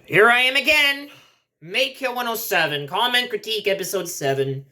Here I am again. Makekill 107, comment critique episode 7.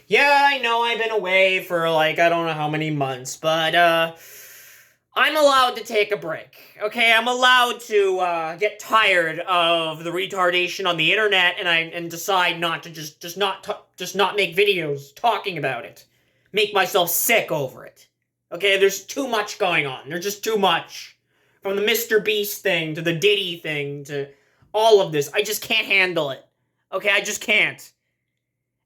Yeah, I know I've been away for I don't know how many months, but I'm allowed to take a break. Okay, I'm allowed to get tired of the retardation on the internet and decide not to just not make videos talking about it. Make myself sick over it. Okay, there's too much going on. There's just too much. From the Mr. Beast thing to the Diddy thing to all of this. I just can't handle it. Okay, I just can't.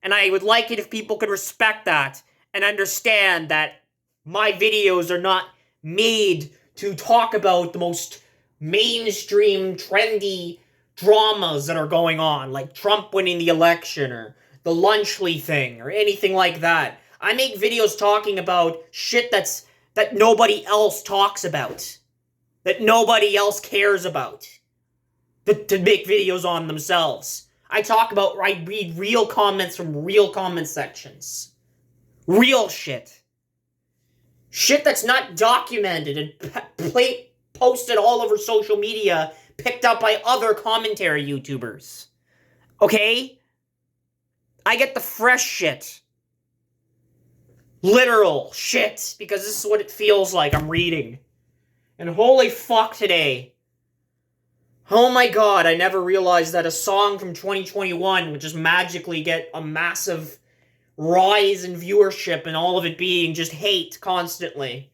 And I would like it if people could respect that and understand that my videos are not made to talk about the most mainstream, trendy dramas that are going on, like Trump winning the election or the Lunchley thing or anything like that. I make videos talking about shit that nobody else talks about, that nobody else cares about, to make videos on themselves. I read real comments from real comment sections. Real shit. Shit that's not documented and posted all over social media, picked up by other commentary YouTubers. Okay? I get the fresh shit. Literal shit, because this is what it feels like I'm reading. And holy fuck today. Oh my god, I never realized that a song from 2021 would just magically get a massive rise in viewership and all of it being just hate constantly.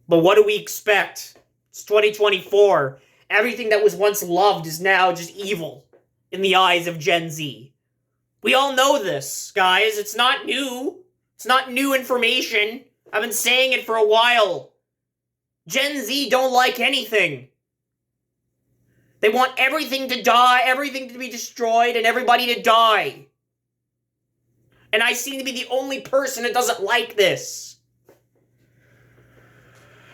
But what do we expect? It's 2024. Everything that was once loved is now just evil in the eyes of Gen Z. We all know this, guys. It's not new. It's not new information. I've been saying it for a while. Gen Z don't like anything. They want everything to die, everything to be destroyed, and everybody to die. And I seem to be the only person that doesn't like this.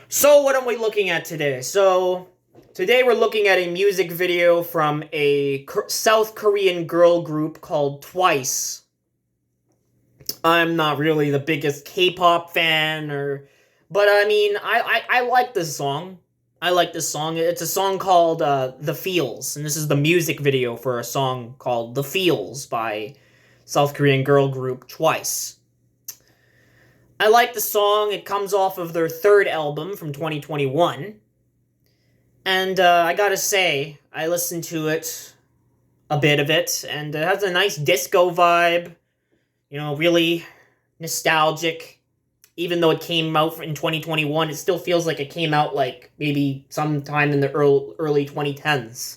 So what are we looking at today? So today we're looking at a music video from a South Korean girl group called Twice. I'm not really the biggest K-pop fan, but I mean, I like this song. I like this song. It's a song called The Feels, and this is the music video for a song called The Feels by South Korean girl group Twice. I like the song. It comes off of their third album from 2021. And I gotta say, I listened to it, a bit of it, and it has a nice disco vibe. You know, really nostalgic. Even though it came out in 2021, it still feels like it came out like maybe sometime in the early 2010s.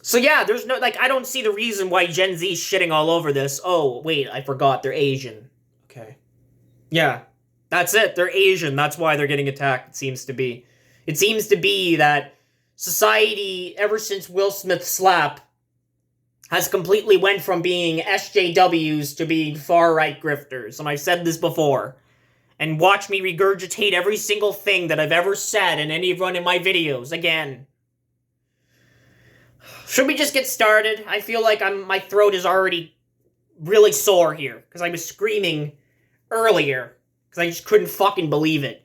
So yeah, there's no, I don't see the reason why Gen Z's shitting all over this. Oh, wait, I forgot, they're Asian. Okay. Yeah, that's it, they're Asian, that's why they're getting attacked, it seems to be. It seems to be that society, ever since Will Smith's slap, has completely went from being SJWs to being far-right grifters. And I've said this before. And watch me regurgitate every single thing that I've ever said in any one of my videos again. Should we just get started? I feel like my throat is already really sore here. Because I was screaming earlier. Because I just couldn't fucking believe it.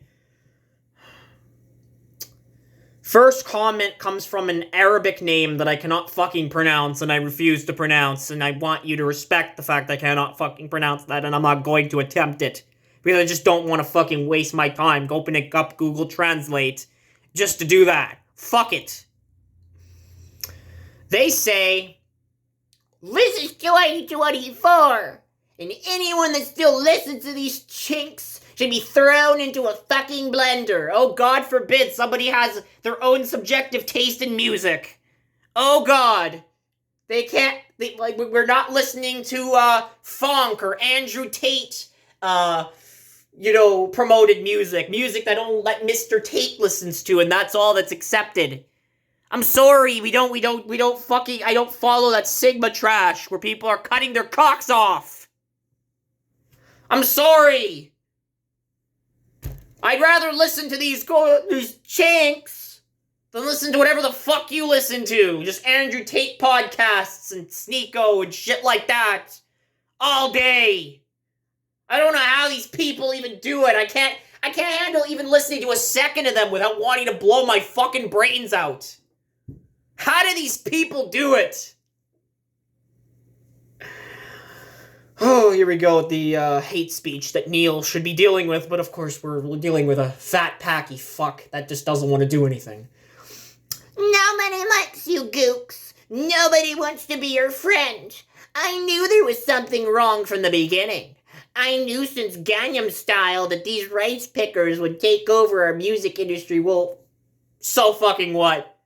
First comment comes from an Arabic name that I cannot fucking pronounce and I refuse to pronounce, and I want you to respect the fact I cannot fucking pronounce that, and I'm not going to attempt it. Because I just don't want to fucking waste my time opening up Google Translate just to do that. Fuck it. They say, "This is 2024, and anyone that still listens to these chinks should be thrown into a fucking blender. Oh, God forbid somebody has their own subjective taste in music. Oh, God. They can't, we're not listening to, funk or Andrew Tate, promoted music. Music that only Mr. Tate listens to, and that's all that's accepted. I'm sorry, I don't follow that Sigma trash where people are cutting their cocks off. I'm sorry. I'd rather listen to these chinks than listen to whatever the fuck you listen to. Just Andrew Tate podcasts and Sneeko and shit like that. All day. I don't know how these people even do it. I can't handle even listening to a second of them without wanting to blow my fucking brains out. How do these people do it? Oh, here we go with the hate speech that Neil should be dealing with, but of course we're dealing with a fat, packy fuck that just doesn't want to do anything. Nobody likes you, Gooks. Nobody wants to be your friend. I knew there was something wrong from the beginning. I knew since Gangnam Style that these rice pickers would take over our music industry. Well, so fucking what?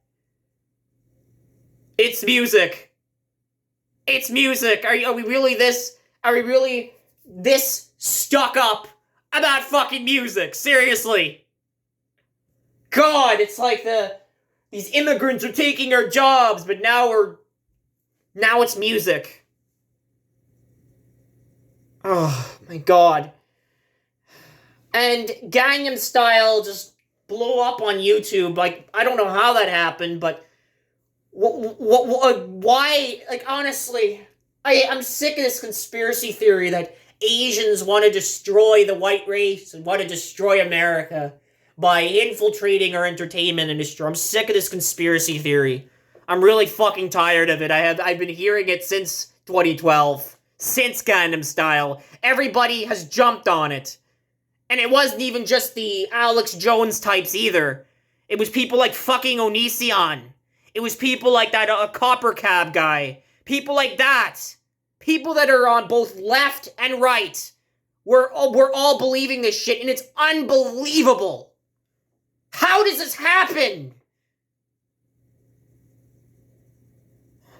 It's music. It's music. Are we really this stuck up about fucking music? Seriously. God, it's like these immigrants are taking our jobs, but now it's music. Oh my god. And Gangnam Style just blew up on YouTube. Like, I don't know how that happened, but why? Like, honestly, I'm sick of this conspiracy theory that Asians want to destroy the white race and want to destroy America by infiltrating our entertainment industry. I'm sick of this conspiracy theory. I'm really fucking tired of it. I've been hearing it since 2012. Since Gangnam Style. Everybody has jumped on it. And it wasn't even just the Alex Jones types either. It was people like fucking Onision. It was people like that Copper Cab guy. People like that. People that are on both left and right. We're all believing this shit, and it's unbelievable. How does this happen?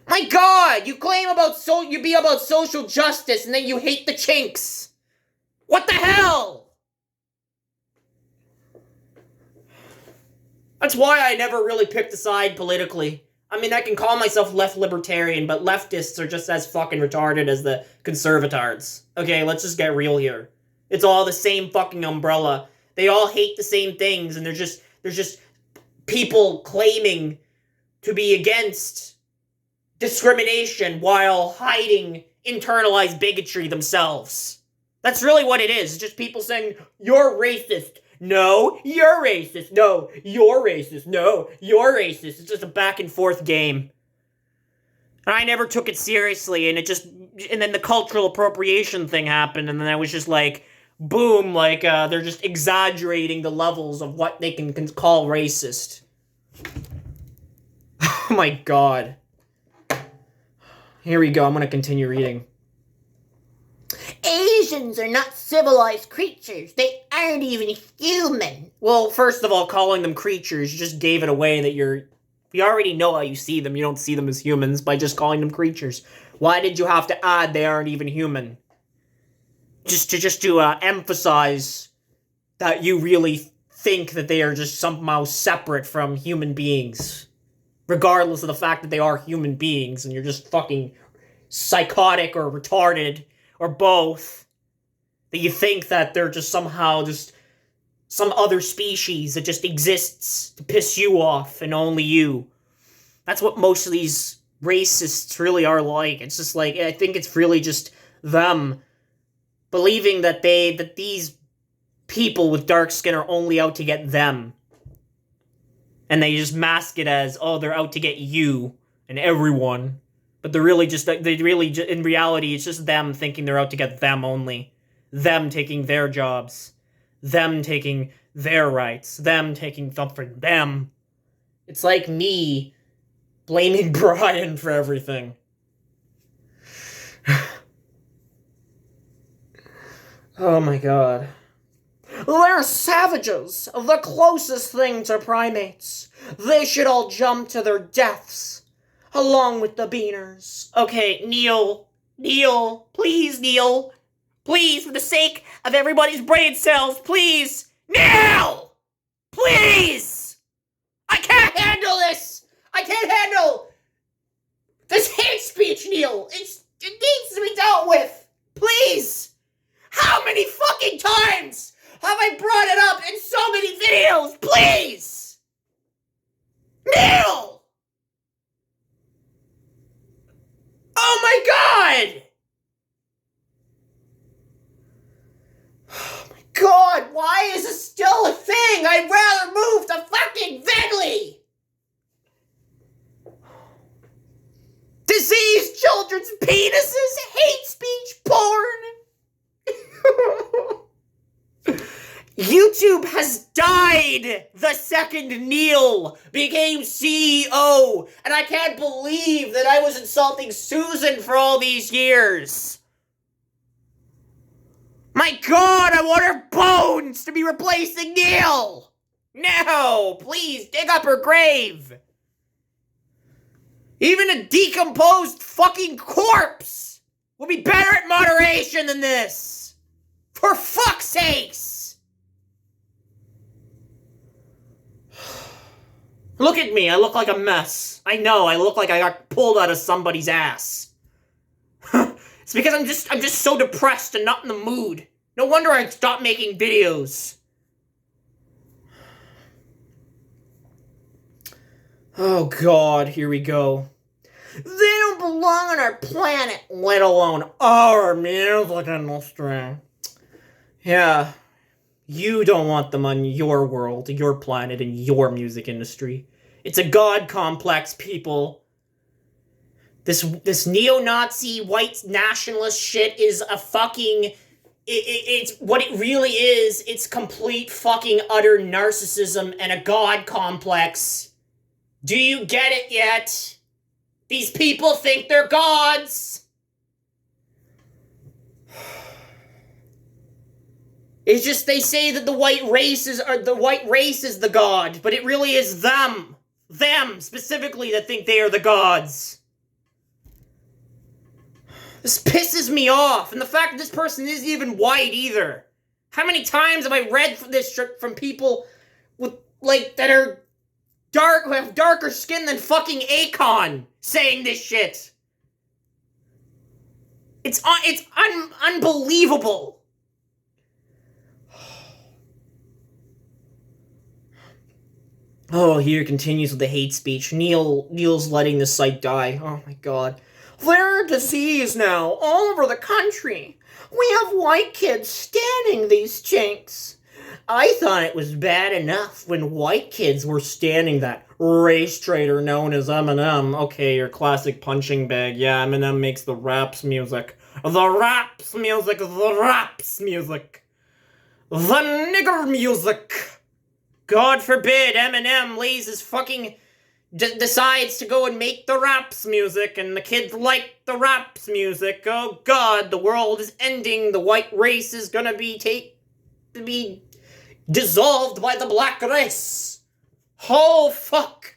My god, you claim you be about social justice, and then you hate the chinks. What the hell? That's why I never really picked a side politically. I mean, I can call myself left libertarian, but leftists are just as fucking retarded as the conservatards. Okay, let's just get real here. It's all the same fucking umbrella. They all hate the same things, and there's just people claiming to be against discrimination while hiding internalized bigotry themselves. That's really what it is. It's just people saying, you're racist. No, you're racist. No, you're racist. No, you're racist. It's just a back and forth game. And I never took it seriously, and then the cultural appropriation thing happened, and then I was just like, boom, like, they're just exaggerating the levels of what they can call racist. Oh my god. Here we go, I'm gonna continue reading. Asians are not civilized creatures. They aren't even human. Well, first of all, calling them creatures, you just gave it away that we already know how you see them. You don't see them as humans by just calling them creatures. Why did you have to add they aren't even human? Just to emphasize that you really think that they are just somehow separate from human beings. Regardless of the fact that they are human beings, and you're just fucking psychotic or retarded, or both. That you think that they're just somehow just some other species that just exists to piss you off, and only you. That's what most of these racists really are like. It's just like, I think it's really just them believing that these people with dark skin are only out to get them. And they just mask it as, oh, they're out to get you and everyone. But in reality, it's just them thinking they're out to get them only. Them taking their jobs. Them taking their rights. Them taking stuff for them. It's like me blaming Brian for everything. Oh my god. They're savages, the closest thing to primates. They should all jump to their deaths, along with the beaners. Okay, Neil, please, for the sake of everybody's brain cells, please, Neil, please. I can't handle this. I can't handle this hate speech, Neil. It needs to be dealt with. Please. How many fucking times have I brought it up in so many videos? Please! Neil! Oh my god! Oh my god, why is this still a thing? I'd rather move to fucking Venley! children's penises, hate speech porn. YouTube has died the second Neil became CEO, and I can't believe that I was insulting Susan for all these years. My God, I want her bones to be replacing Neil! No, please dig up her grave. Even a decomposed fucking corpse will be better at moderation than this. For fuck's sakes! Look at me, I look like a mess. I know, I look like I got pulled out of somebody's ass. It's because I'm just so depressed and not in the mood. No wonder I stopped making videos. Oh God, here we go. They don't belong on our planet, let alone our music industry. Yeah, you don't want them on your world, your planet, and your music industry. It's a God complex, people. This neo-Nazi white nationalist shit is a fucking... It's what it really is. It's complete fucking utter narcissism and a God complex. Do you get it yet? These people think they're gods. It's just they say that the white race is the god, but it really is them specifically that think they are the gods. This pisses me off, and the fact that this person isn't even white either. How many times have I read this from people with that are who have darker skin than fucking Akon saying this shit? It's unbelievable. Oh, here continues with the hate speech. Neil's letting the site die. Oh my God. They're a disease now, all over the country. We have white kids standing these chinks. I thought it was bad enough when white kids were standing that race traitor known as Eminem. Okay, your classic punching bag. Yeah, Eminem makes the raps music. The raps music. The raps music. The nigger music. God forbid Eminem lays his fucking... decides to go and make the raps music, and the kids like the raps music. Oh God, the world is ending. The white race is gonna be dissolved by the black race. Oh fuck!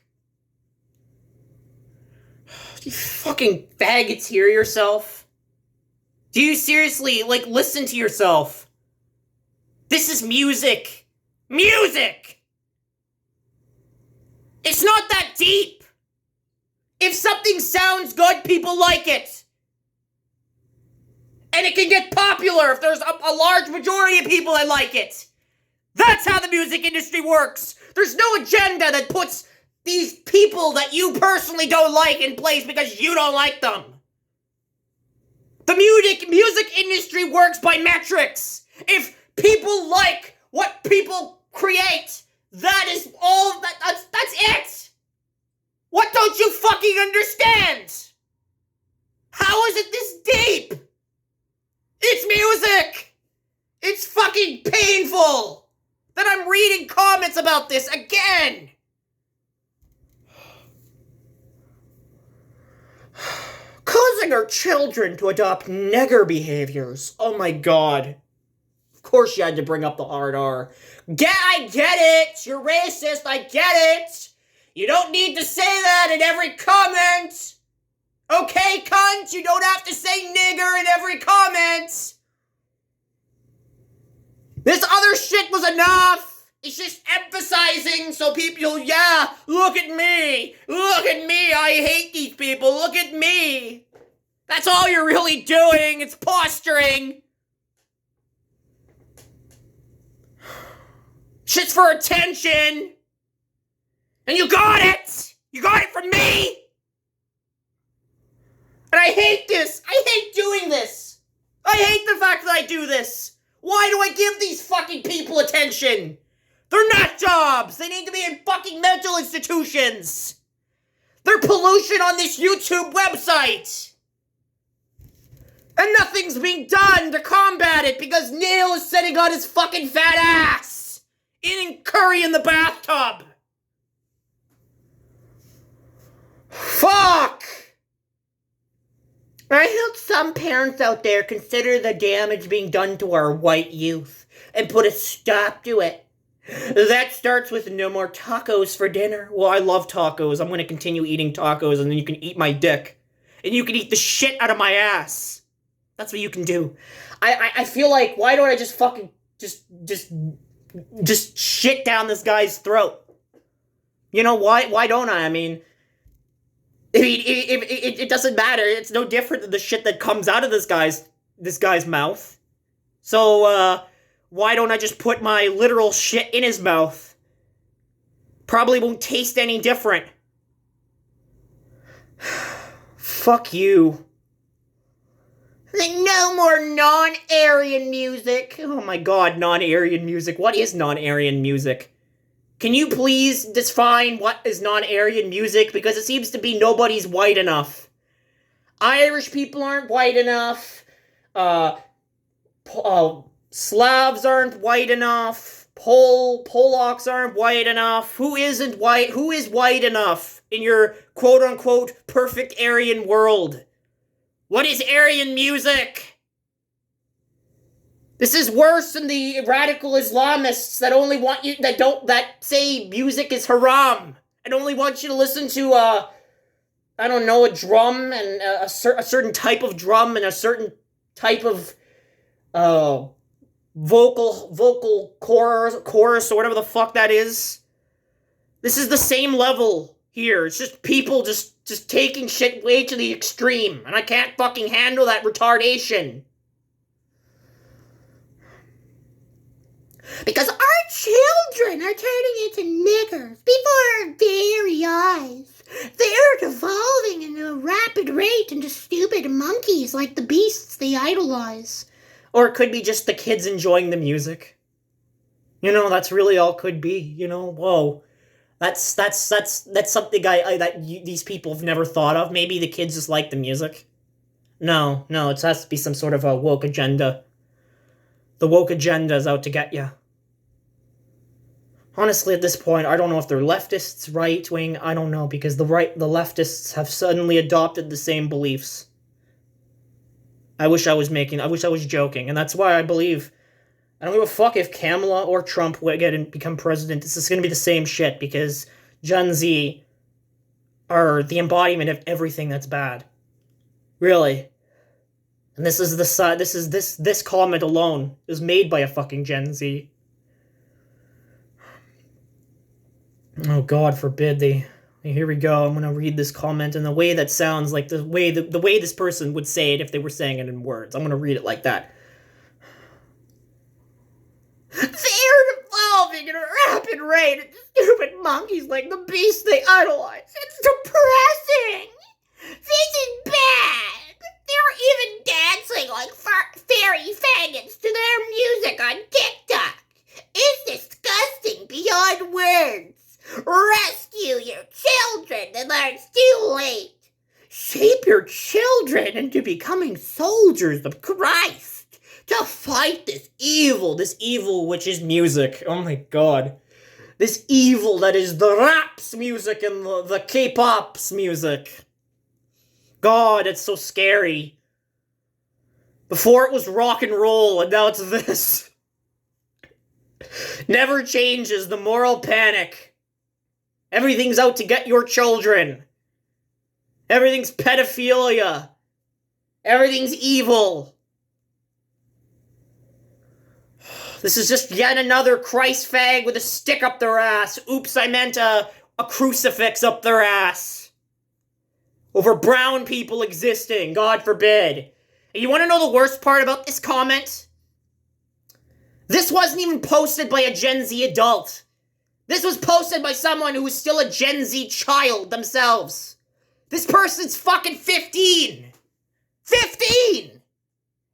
You fucking faggots, hear yourself? Do you seriously listen to yourself? This is music. Music. It's not that deep. If something sounds good, people like it. And it can get popular if there's a large majority of people that like it. That's how the music industry works. There's no agenda that puts these people that you personally don't like in place because you don't like them. The music industry works by metrics. If people like what people create, that is all, that's it! What don't you fucking understand? How is it this deep? It's music! It's fucking painful that I'm reading comments about this again! Causing our children to adopt nigger behaviors. Oh my God. Of course you had to bring up the hard R. I get it! You're racist, I get it! You don't need to say that in every comment! Okay, cunt, you don't have to say nigger in every comment! This other shit was enough! It's just emphasizing so people, yeah, look at me! Look at me, I hate these people, look at me! That's all you're really doing, it's posturing! Shit's for attention! And you got it! You got it from me! And I hate this! I hate doing this! I hate the fact that I do this! Why do I give these fucking people attention? They're nut jobs! They need to be in fucking mental institutions! They're pollution on this YouTube website! And nothing's being done to combat it because Neil is sitting on his fucking fat ass, eating curry in the bathtub. Fuck! I hope some parents out there consider the damage being done to our white youth and put a stop to it. That starts with no more tacos for dinner. Well, I love tacos. I'm going to continue eating tacos, and then you can eat my dick. And you can eat the shit out of my ass. That's what you can do. I feel like, why don't I just fucking just shit down this guy's throat? You know, why don't I? I mean, it doesn't matter. It's no different than the shit that comes out of this guy's mouth. So, why don't I just put my literal shit in his mouth? Probably won't taste any different. Fuck you. No more non-Aryan music. Oh my god, non-Aryan music. What is non-Aryan music? Can you please define what is non-Aryan music? Because it seems to be nobody's white enough. Irish people aren't white enough. Slavs aren't white enough. Polacks aren't white enough. Who isn't white? Who is white enough in your quote-unquote perfect Aryan world? What is Aryan music? This is worse than the radical Islamists that only want you, that say music is haram, and only want you to listen to, I don't know, a drum, and a certain type of drum, and a certain type of, vocal chorus, or whatever the fuck that is. This is the same level here. It's just people just taking shit way to the extreme, and I can't fucking handle that retardation. Because our children are turning into niggers before our very eyes. They're evolving at a rapid rate into stupid monkeys like the beasts they idolize. Or it could be just the kids enjoying the music. You know, that's really all could be, you know? Whoa. That's something these people have never thought of. Maybe the kids just like the music. No, it has to be some sort of a woke agenda. The woke agenda is out to get you. Honestly, at this point, I don't know if they're leftists, right-wing, I don't know, because the leftists have suddenly adopted the same beliefs. I wish I was joking, and that's why I believe, I don't give a fuck if Kamala or Trump become president, this is gonna be the same shit, because Gen Z are the embodiment of everything that's bad. Really. And this comment alone is made by a fucking Gen Z. Oh, God forbid here we go. I'm gonna read this comment in the way that sounds like the way this person would say it if they were saying it in words. I'm gonna read it like that. They're evolving at a rapid rate into stupid monkeys like the beasts they idolize. It's depressing. This is bad. They're even dancing like fairy faggots to their music on TikTok. It's disgusting beyond words. Rescue your children before it's too late. Shape your children into becoming soldiers of Christ to fight this evil which is music. Oh my god. This evil that is the rap's music and the K-pop's music. God, it's so scary. Before it was rock and roll, and now it's this. Never changes, the moral panic. Everything's out to get your children. Everything's pedophilia. Everything's evil. This is just yet another Christ fag with a stick up their ass. Oops, I meant a crucifix up their ass. Over brown people existing, God forbid. And you want to know the worst part about this comment? This wasn't even posted by a Gen Z adult. This was posted by someone who is still a Gen Z child themselves. This person's fucking 15! 15!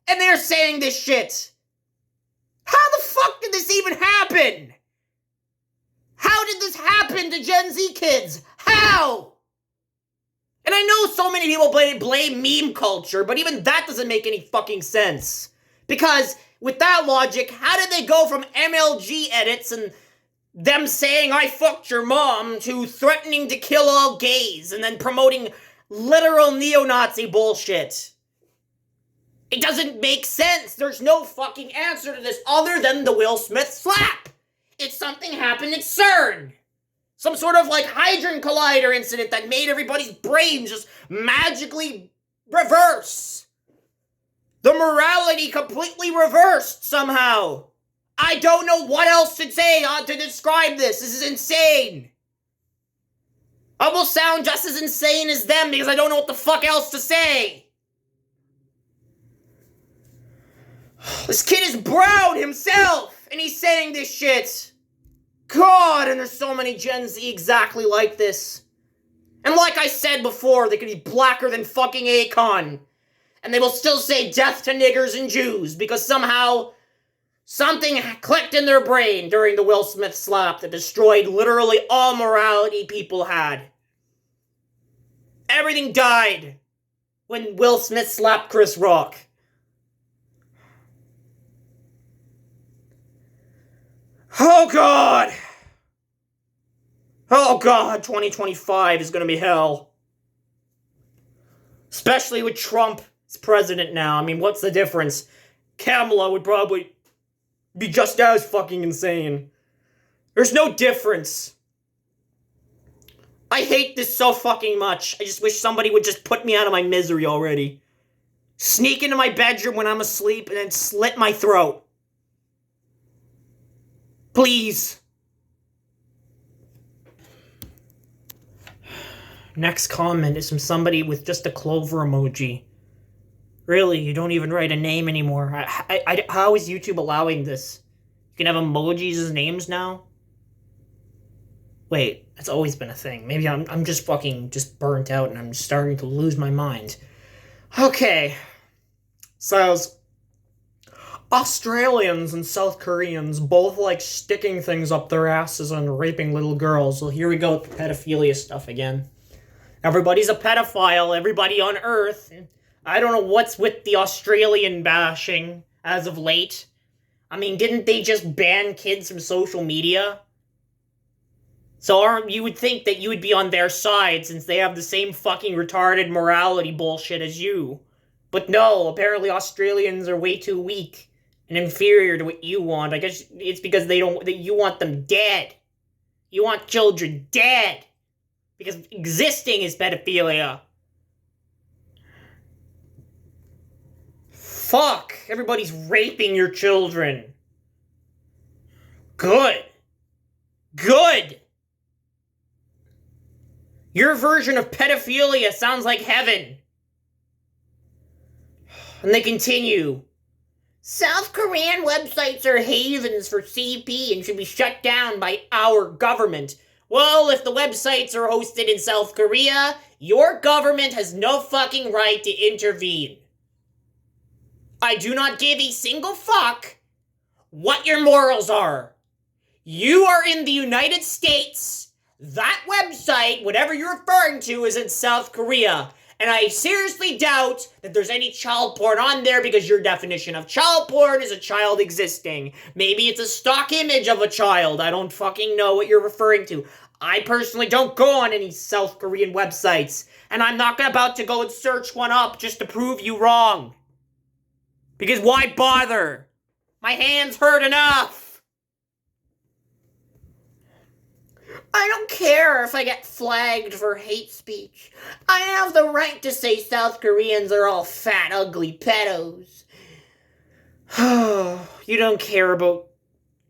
And they're saying this shit! How the fuck did this even happen? How did this happen to Gen Z kids? How? And I know so many people blame meme culture, but even that doesn't make any fucking sense. Because with that logic, how did they go from MLG edits and them saying I fucked your mom to threatening to kill all gays and then promoting literal neo-Nazi bullshit? It doesn't make sense. There's no fucking answer to this other than the Will Smith slap. It's something happened at CERN. Some sort of like Hadron Collider incident that made everybody's brains just magically reverse. The morality completely reversed somehow. I don't know what else to say to describe this. This is insane. I will sound just as insane as them because I don't know what the fuck else to say. This kid is brown himself, and he's saying this shit. God, and there's so many Gen Z exactly like this. And like I said before, they could be blacker than fucking Akon. And they will still say death to niggers and Jews because somehow something clicked in their brain during the Will Smith slap that destroyed literally all morality people had. Everything died when Will Smith slapped Chris Rock. Oh God! Oh God, 2025 is gonna be hell. Especially with Trump as president now. I mean, what's the difference? Kamala would probably be just as fucking insane. There's no difference. I hate this so fucking much. I just wish somebody would just put me out of my misery already. Sneak into my bedroom when I'm asleep and then slit my throat. Please. Next comment is from somebody with just a clover emoji. Really, you don't even write a name anymore. How is YouTube allowing this? You can have emojis as names now? Wait, that's always been a thing. Maybe I'm just fucking just burnt out and I'm starting to lose my mind. Okay. Says, Australians and South Koreans both like sticking things up their asses and raping little girls. Well, here we go with the pedophilia stuff again. Everybody's a pedophile, everybody on Earth. I don't know what's with the Australian bashing as of late. I mean, didn't they just ban kids from social media? So you would think that you would be on their side since they have the same fucking retarded morality bullshit as you. But no, apparently Australians are way too weak and inferior to what you want. I guess it's because you want them dead. You want children dead. Because existing is pedophilia. Fuck, everybody's raping your children. Good. Good. Your version of pedophilia sounds like heaven. And they continue. South Korean websites are havens for CP and should be shut down by our government. Well, if the websites are hosted in South Korea, your government has no fucking right to intervene. I do not give a single fuck what your morals are. You are in the United States. That website, whatever you're referring to, is in South Korea. And I seriously doubt that there's any child porn on there because your definition of child porn is a child existing. Maybe it's a stock image of a child. I don't fucking know what you're referring to. I personally don't go on any South Korean websites. And I'm not about to go and search one up just to prove you wrong. Because why bother? My hands hurt enough. I don't care if I get flagged for hate speech. I have the right to say South Koreans are all fat, ugly pedos. You don't care about...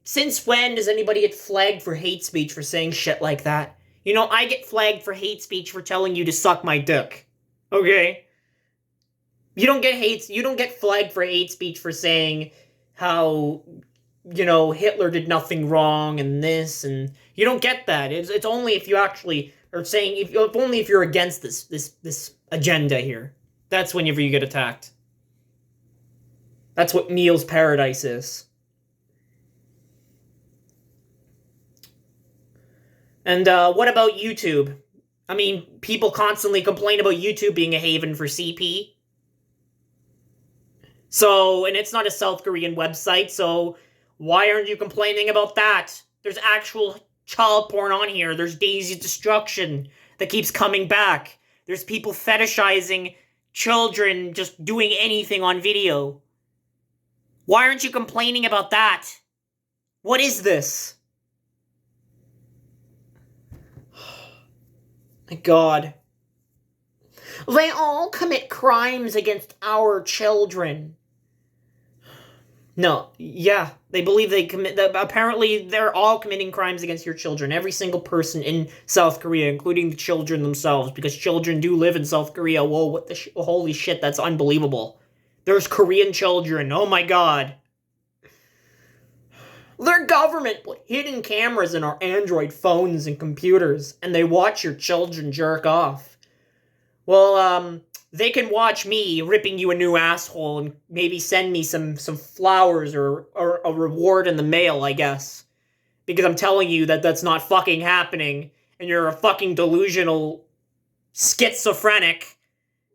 Since when does anybody get flagged for hate speech for saying shit like that? You know, I get flagged for hate speech for telling you to suck my dick. Okay? You don't get flagged for hate speech for saying how... you know, Hitler did nothing wrong and this, and you don't get that. It's only if you actually are saying, if only if you're against this agenda here. That's whenever you get attacked. That's what Neil's paradise is. And what about YouTube? I mean, people constantly complain about YouTube being a haven for CP. So, and it's not a South Korean website, so why aren't you complaining about that? There's actual child porn on here. There's Daisy Destruction that keeps coming back. There's people fetishizing children just doing anything on video. Why aren't you complaining about that? What is this? My God. They all commit crimes against our children. No, yeah, they believe they commit. Apparently, they're all committing crimes against your children. Every single person in South Korea, including the children themselves, because children do live in South Korea. Whoa, what the holy shit, that's unbelievable. There's Korean children, oh my God. Their government put hidden cameras in our Android phones and computers, and they watch your children jerk off. Well, they can watch me ripping you a new asshole and maybe send me some flowers or a reward in the mail, I guess. Because I'm telling you that that's not fucking happening, and you're a fucking delusional schizophrenic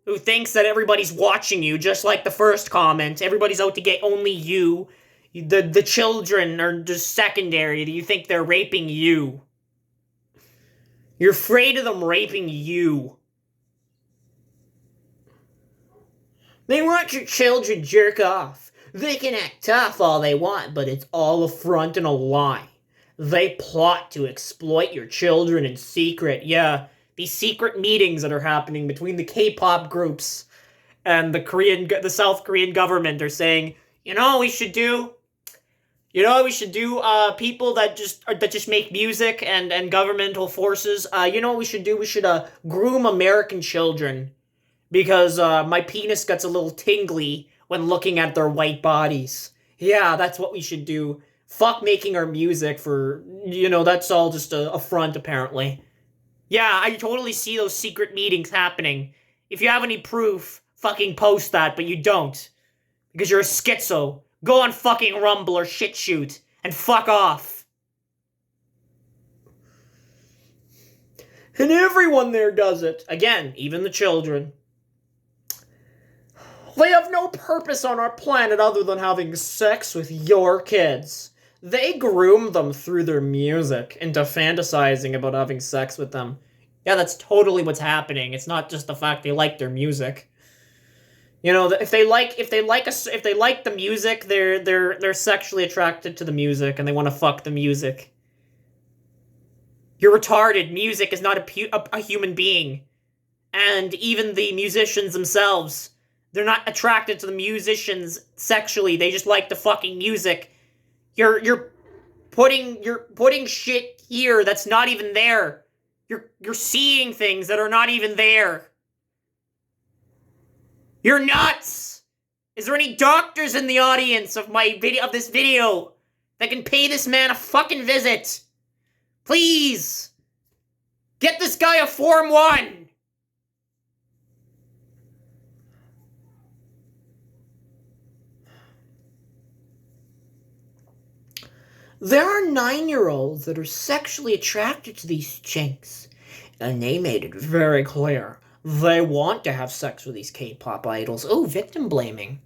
who thinks that everybody's watching you, just like the first comment. Everybody's out to get only you. The children are just secondary. You think they're raping you. You're afraid of them raping you. They want your children jerk off. They can act tough all they want, but it's all a front and a lie. They plot to exploit your children in secret. Yeah, these secret meetings that are happening between the K-pop groups and the South Korean government are saying, you know what we should do? You know what we should do? People that just make music and governmental forces. You know what we should do? We should groom American children. Because my penis gets a little tingly when looking at their white bodies. Yeah, that's what we should do. Fuck making our music for, that's all just a front, apparently. Yeah, I totally see those secret meetings happening. If you have any proof, fucking post that, but you don't. Because you're a schizo. Go on fucking Rumble or ShitShoot and fuck off. And everyone there does it. Again, even the children. They have no purpose on our planet other than having sex with your kids. They groom them through their music into fantasizing about having sex with them. Yeah, that's totally what's happening. It's not just the fact they like their music. If they like the music, they're sexually attracted to the music and they want to fuck the music. You're retarded. Music is not a human being. And even the musicians themselves, they're not attracted to the musicians sexually. They just like the fucking music. You're putting shit here that's not even there. You're seeing things that are not even there. You're nuts. Is there any doctors in the audience of this video that can pay this man a fucking visit? Please. Get this guy a Form 1. There are 9-year-olds that are sexually attracted to these chinks, and they made it very clear they want to have sex with these K-pop idols. Oh, victim blaming.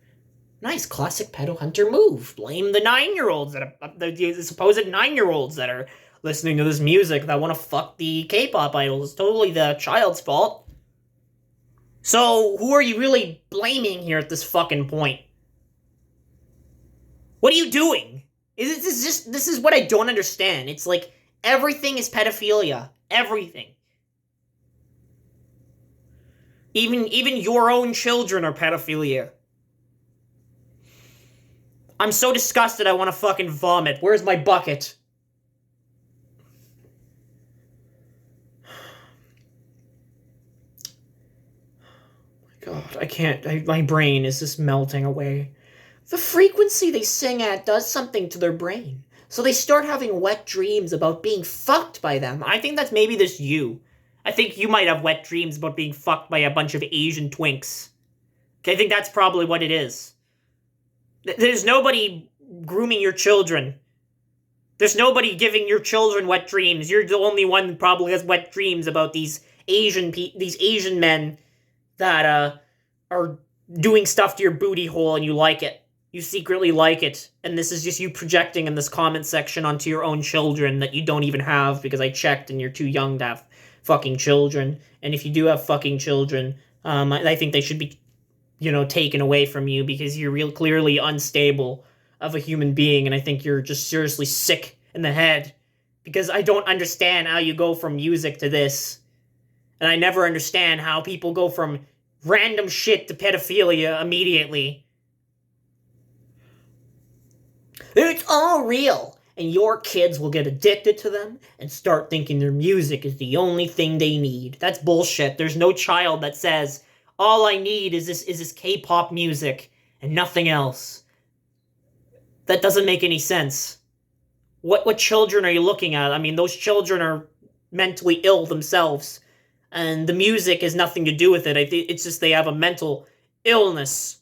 Nice classic pedo hunter move. Blame the 9-year-olds the supposed 9-year-olds that are listening to this music that want to fuck the K-pop idols. It's totally the child's fault. So, who are you really blaming here at this fucking point? What are you doing? This is what I don't understand. It's like everything is pedophilia. Everything. Even your own children are pedophilia. I'm so disgusted I want to fucking vomit. Where's my bucket? God, I can't. My brain is just melting away. The frequency they sing at does something to their brain. So they start having wet dreams about being fucked by them. I think that's maybe just you. I think you might have wet dreams about being fucked by a bunch of Asian twinks. Okay, I think that's probably what it is. There's nobody grooming your children. There's nobody giving your children wet dreams. You're the only one who probably has wet dreams about these these Asian men that are doing stuff to your booty hole and you like it. You secretly like it. And this is just you projecting in this comment section onto your own children that you don't even have, because I checked and you're too young to have fucking children. And if you do have fucking children, I think they should be, taken away from you, because you're real clearly unstable of a human being, and I think you're just seriously sick in the head, because I don't understand how you go from music to this. And I never understand how people go from random shit to pedophilia immediately. It's all real, and your kids will get addicted to them and start thinking their music is the only thing they need. That's bullshit. There's no child that says, all I need is this K-pop music and nothing else. That doesn't make any sense. What children are you looking at? I mean, those children are mentally ill themselves, and the music has nothing to do with it. I think it's just they have a mental illness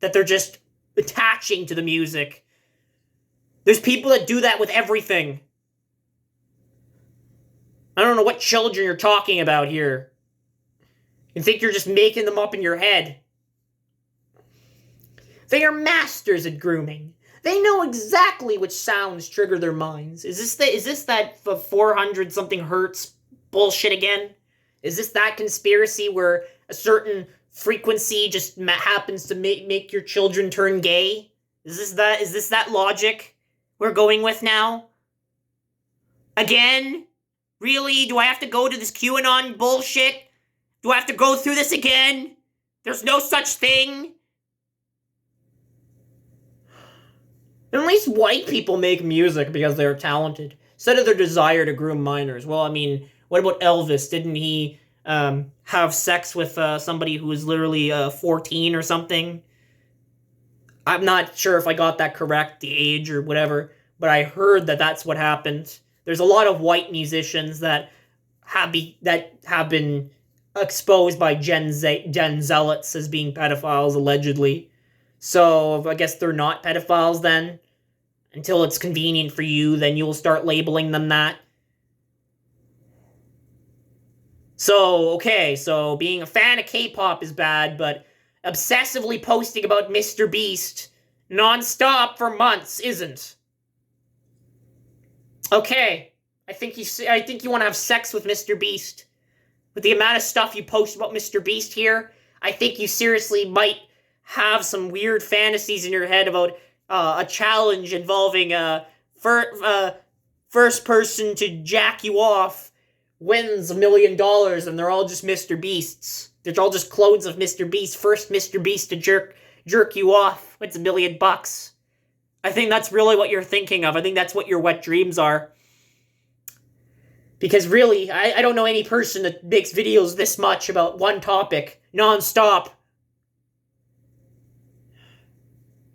that they're just attaching to the music. There's people that do that with everything. I don't know what children you're talking about here. You think you're just making them up in your head. They are masters at grooming. They know exactly which sounds trigger their minds. Is this that 400 something hertz bullshit again? Is this that conspiracy where a certain frequency just happens to make your children turn gay? Is this that logic we're going with now? Again? Really? Do I have to go to this QAnon bullshit? Do I have to go through this again? There's no such thing. At least white people make music because they're talented, instead of their desire to groom minors. Well, I mean, what about Elvis? Didn't he have sex with somebody who was literally 14 or something? I'm not sure if I got that correct, the age or whatever, but I heard that that's what happened. There's a lot of white musicians that have been exposed by Gen Zealots as being pedophiles, allegedly. So I guess they're not pedophiles then. Until it's convenient for you, then you'll start labeling them that. So being a fan of K-pop is bad, but obsessively posting about Mr. Beast non-stop for months isn't. Okay, I think you want to have sex with Mr. Beast. With the amount of stuff you post about Mr. Beast here, I think you seriously might have some weird fantasies in your head about a challenge involving first person to jack you off wins $1 million, and they're all just Mr. Beasts. They're all just clones of Mr. Beast. First Mr. Beast to jerk you off. It's $1 million. I think that's really what you're thinking of. I think that's what your wet dreams are. Because really, I don't know any person that makes videos this much about one topic, non-stop.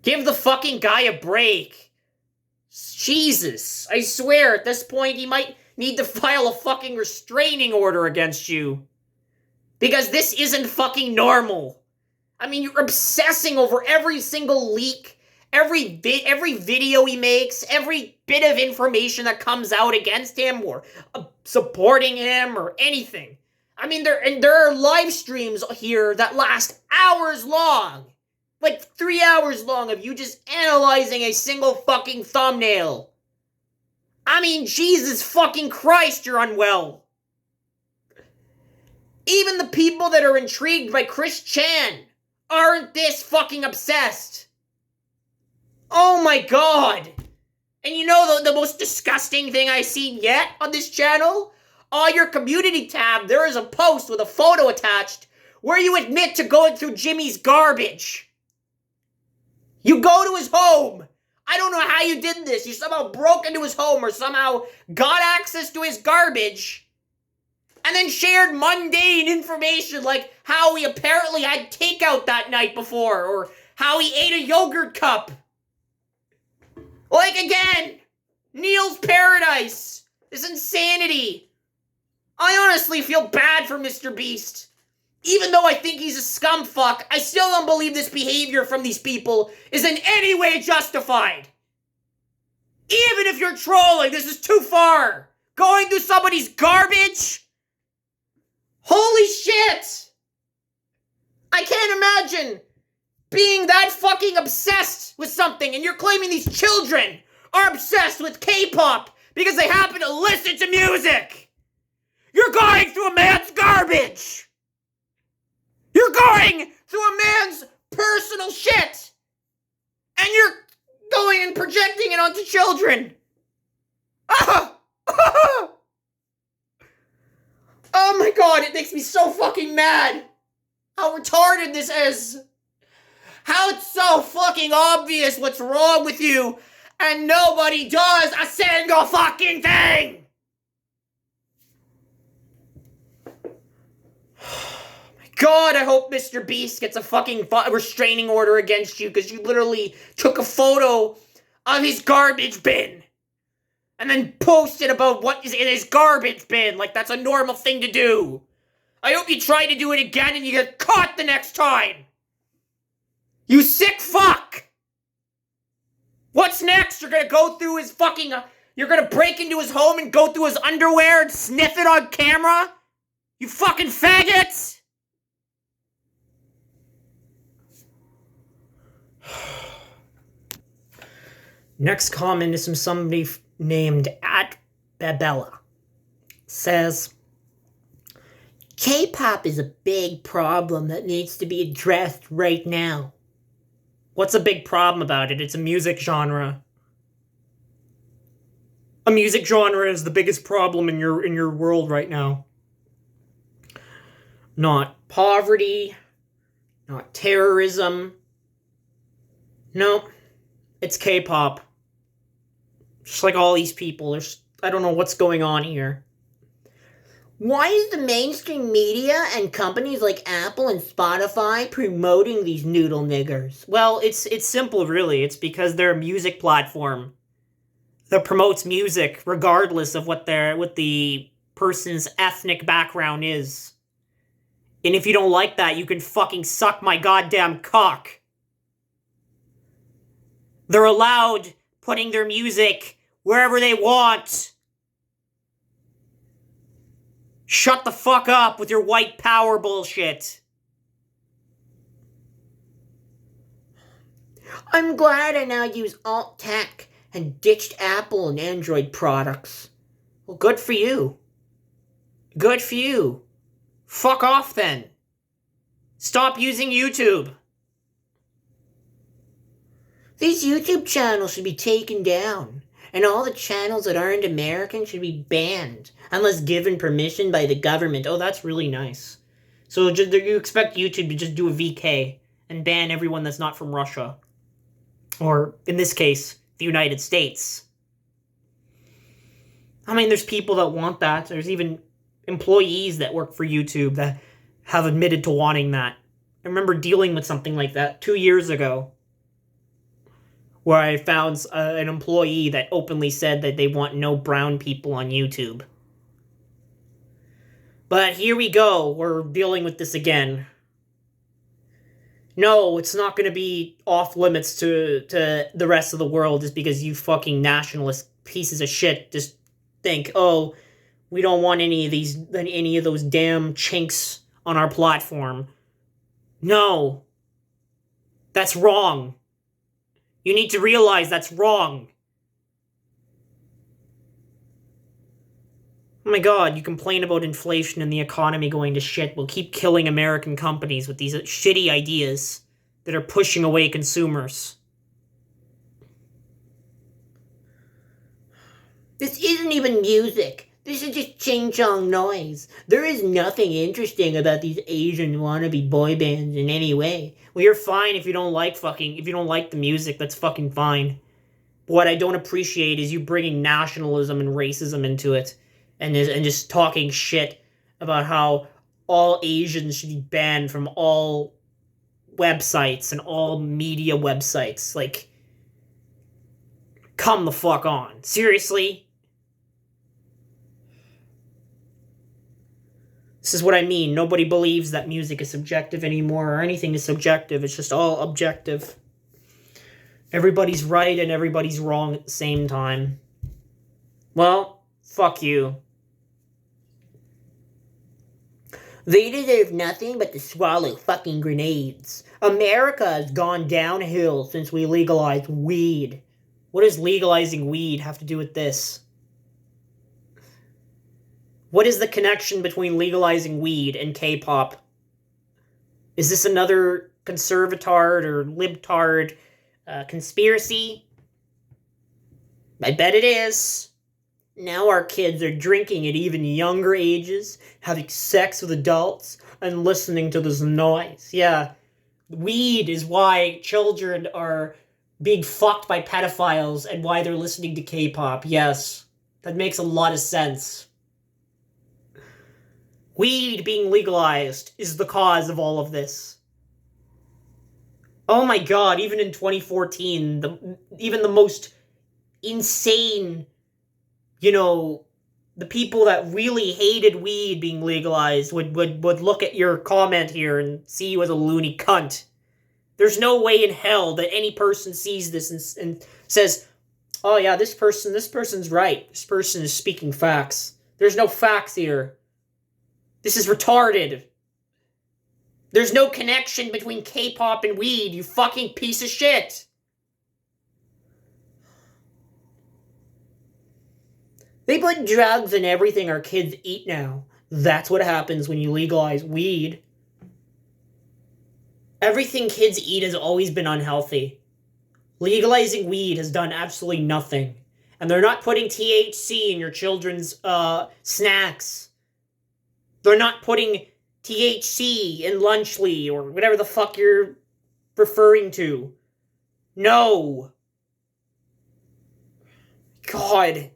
Give the fucking guy a break. Jesus. I swear, at this point, he might need to file a fucking restraining order against you. Because this isn't fucking normal. I mean, you're obsessing over every single leak, every video he makes, every bit of information that comes out against him or supporting him or anything. I mean, there are live streams here that last hours long. Like 3 hours long of you just analyzing a single fucking thumbnail. I mean, Jesus fucking Christ, you're unwell. Even the people that are intrigued by Chris Chan aren't this fucking obsessed. Oh my god. And you know the most disgusting thing I've seen yet on this channel? On your community tab, there is a post with a photo attached where you admit to going through Jimmy's garbage. You go to his home. I don't know how you did this. You somehow broke into his home or somehow got access to his garbage and then shared mundane information like how he apparently had takeout that night before or how he ate a yogurt cup. Like, again, Neil's Paradise. This insanity. I honestly feel bad for Mr. Beast. Even though I think he's a scumfuck, I still don't believe this behavior from these people is in any way justified. Even if you're trolling, this is too far. Going through somebody's garbage? Holy shit! I can't imagine being that fucking obsessed with something, and you're claiming these children are obsessed with K-pop because they happen to listen to music. You're going through a man's garbage. You're going through a man's personal shit. And you're going and projecting it onto children. Ah! Ah! Oh my god, it makes me so fucking mad. How retarded this is. How it's so fucking obvious what's wrong with you, and nobody does a single fucking thing! God, I hope Mr. Beast gets a fucking restraining order against you because you literally took a photo of his garbage bin and then posted about what is in his garbage bin like that's a normal thing to do. I hope you try to do it again and you get caught the next time. You sick fuck! What's next? You're gonna go through his fucking... you're gonna break into his home and go through his underwear and sniff it on camera? You fucking faggots! Next comment is from somebody named @Babella. Says, K-pop is a big problem that needs to be addressed right now. What's a big problem about it? It's a music genre. A music genre is the biggest problem in your world right now. Not poverty, not terrorism. No, it's K-pop. Just like all these people, I don't know what's going on here. Why is the mainstream media and companies like Apple and Spotify promoting these noodle niggers? Well, it's simple, really. It's because they're a music platform that promotes music regardless of what the person's ethnic background is. And if you don't like that, you can fucking suck my goddamn cock. They're allowed putting their music wherever they want. Shut the fuck up with your white power bullshit. I'm glad I now use alt tech and ditched Apple and Android products. Well, good for you. Good for you. Fuck off then. Stop using YouTube. These YouTube channels should be taken down, and all the channels that aren't American should be banned, unless given permission by the government. Oh, that's really nice. So you expect YouTube to just do a VK and ban everyone that's not from Russia. Or, in this case, the United States. I mean, there's people that want that. There's even employees that work for YouTube that have admitted to wanting that. I remember dealing with something like that 2 years ago, where I found an employee that openly said that they want no brown people on YouTube. But here we go, we're dealing with this again. No, it's not going to be off limits to the rest of the world just because you fucking nationalist pieces of shit just think, oh, we don't want any of those damn chinks on our platform. No. That's wrong. You need to realize that's wrong. Oh my god, you complain about inflation and the economy going to shit. We'll keep killing American companies with these shitty ideas that are pushing away consumers. This isn't even music. This is just ching-chong noise. There is nothing interesting about these Asian wannabe boy bands in any way. Well, you're fine if you don't like the music, that's fucking fine. But what I don't appreciate is you bringing nationalism and racism into it. And just talking shit about how all Asians should be banned from all websites and all media websites. Like, come the fuck on. Seriously? This is what I mean. Nobody believes that music is subjective anymore or anything is subjective. It's just all objective. Everybody's right and everybody's wrong at the same time. Well, fuck you. They deserve nothing but to swallow fucking grenades. America has gone downhill since we legalized weed. What does legalizing weed have to do with this? What is the connection between legalizing weed and K-pop? Is this another conservatard or libtard conspiracy? I bet it is. Now our kids are drinking at even younger ages, having sex with adults, and listening to this noise. Yeah, weed is why children are being fucked by pedophiles and why they're listening to K-pop. Yes, that makes a lot of sense. Weed being legalized is the cause of all of this. Oh my god, even in 2014, even the most insane, the people that really hated weed being legalized would look at your comment here and see you as a loony cunt. There's no way in hell that any person sees this and says, oh yeah, this person's right. This person is speaking facts. There's no facts here. This is retarded. There's no connection between K-pop and weed, you fucking piece of shit. They put drugs in everything our kids eat now. That's what happens when you legalize weed. Everything kids eat has always been unhealthy. Legalizing weed has done absolutely nothing. And they're not putting THC in your children's snacks. They're not putting THC in Lunchly or whatever the fuck you're referring to. No. God.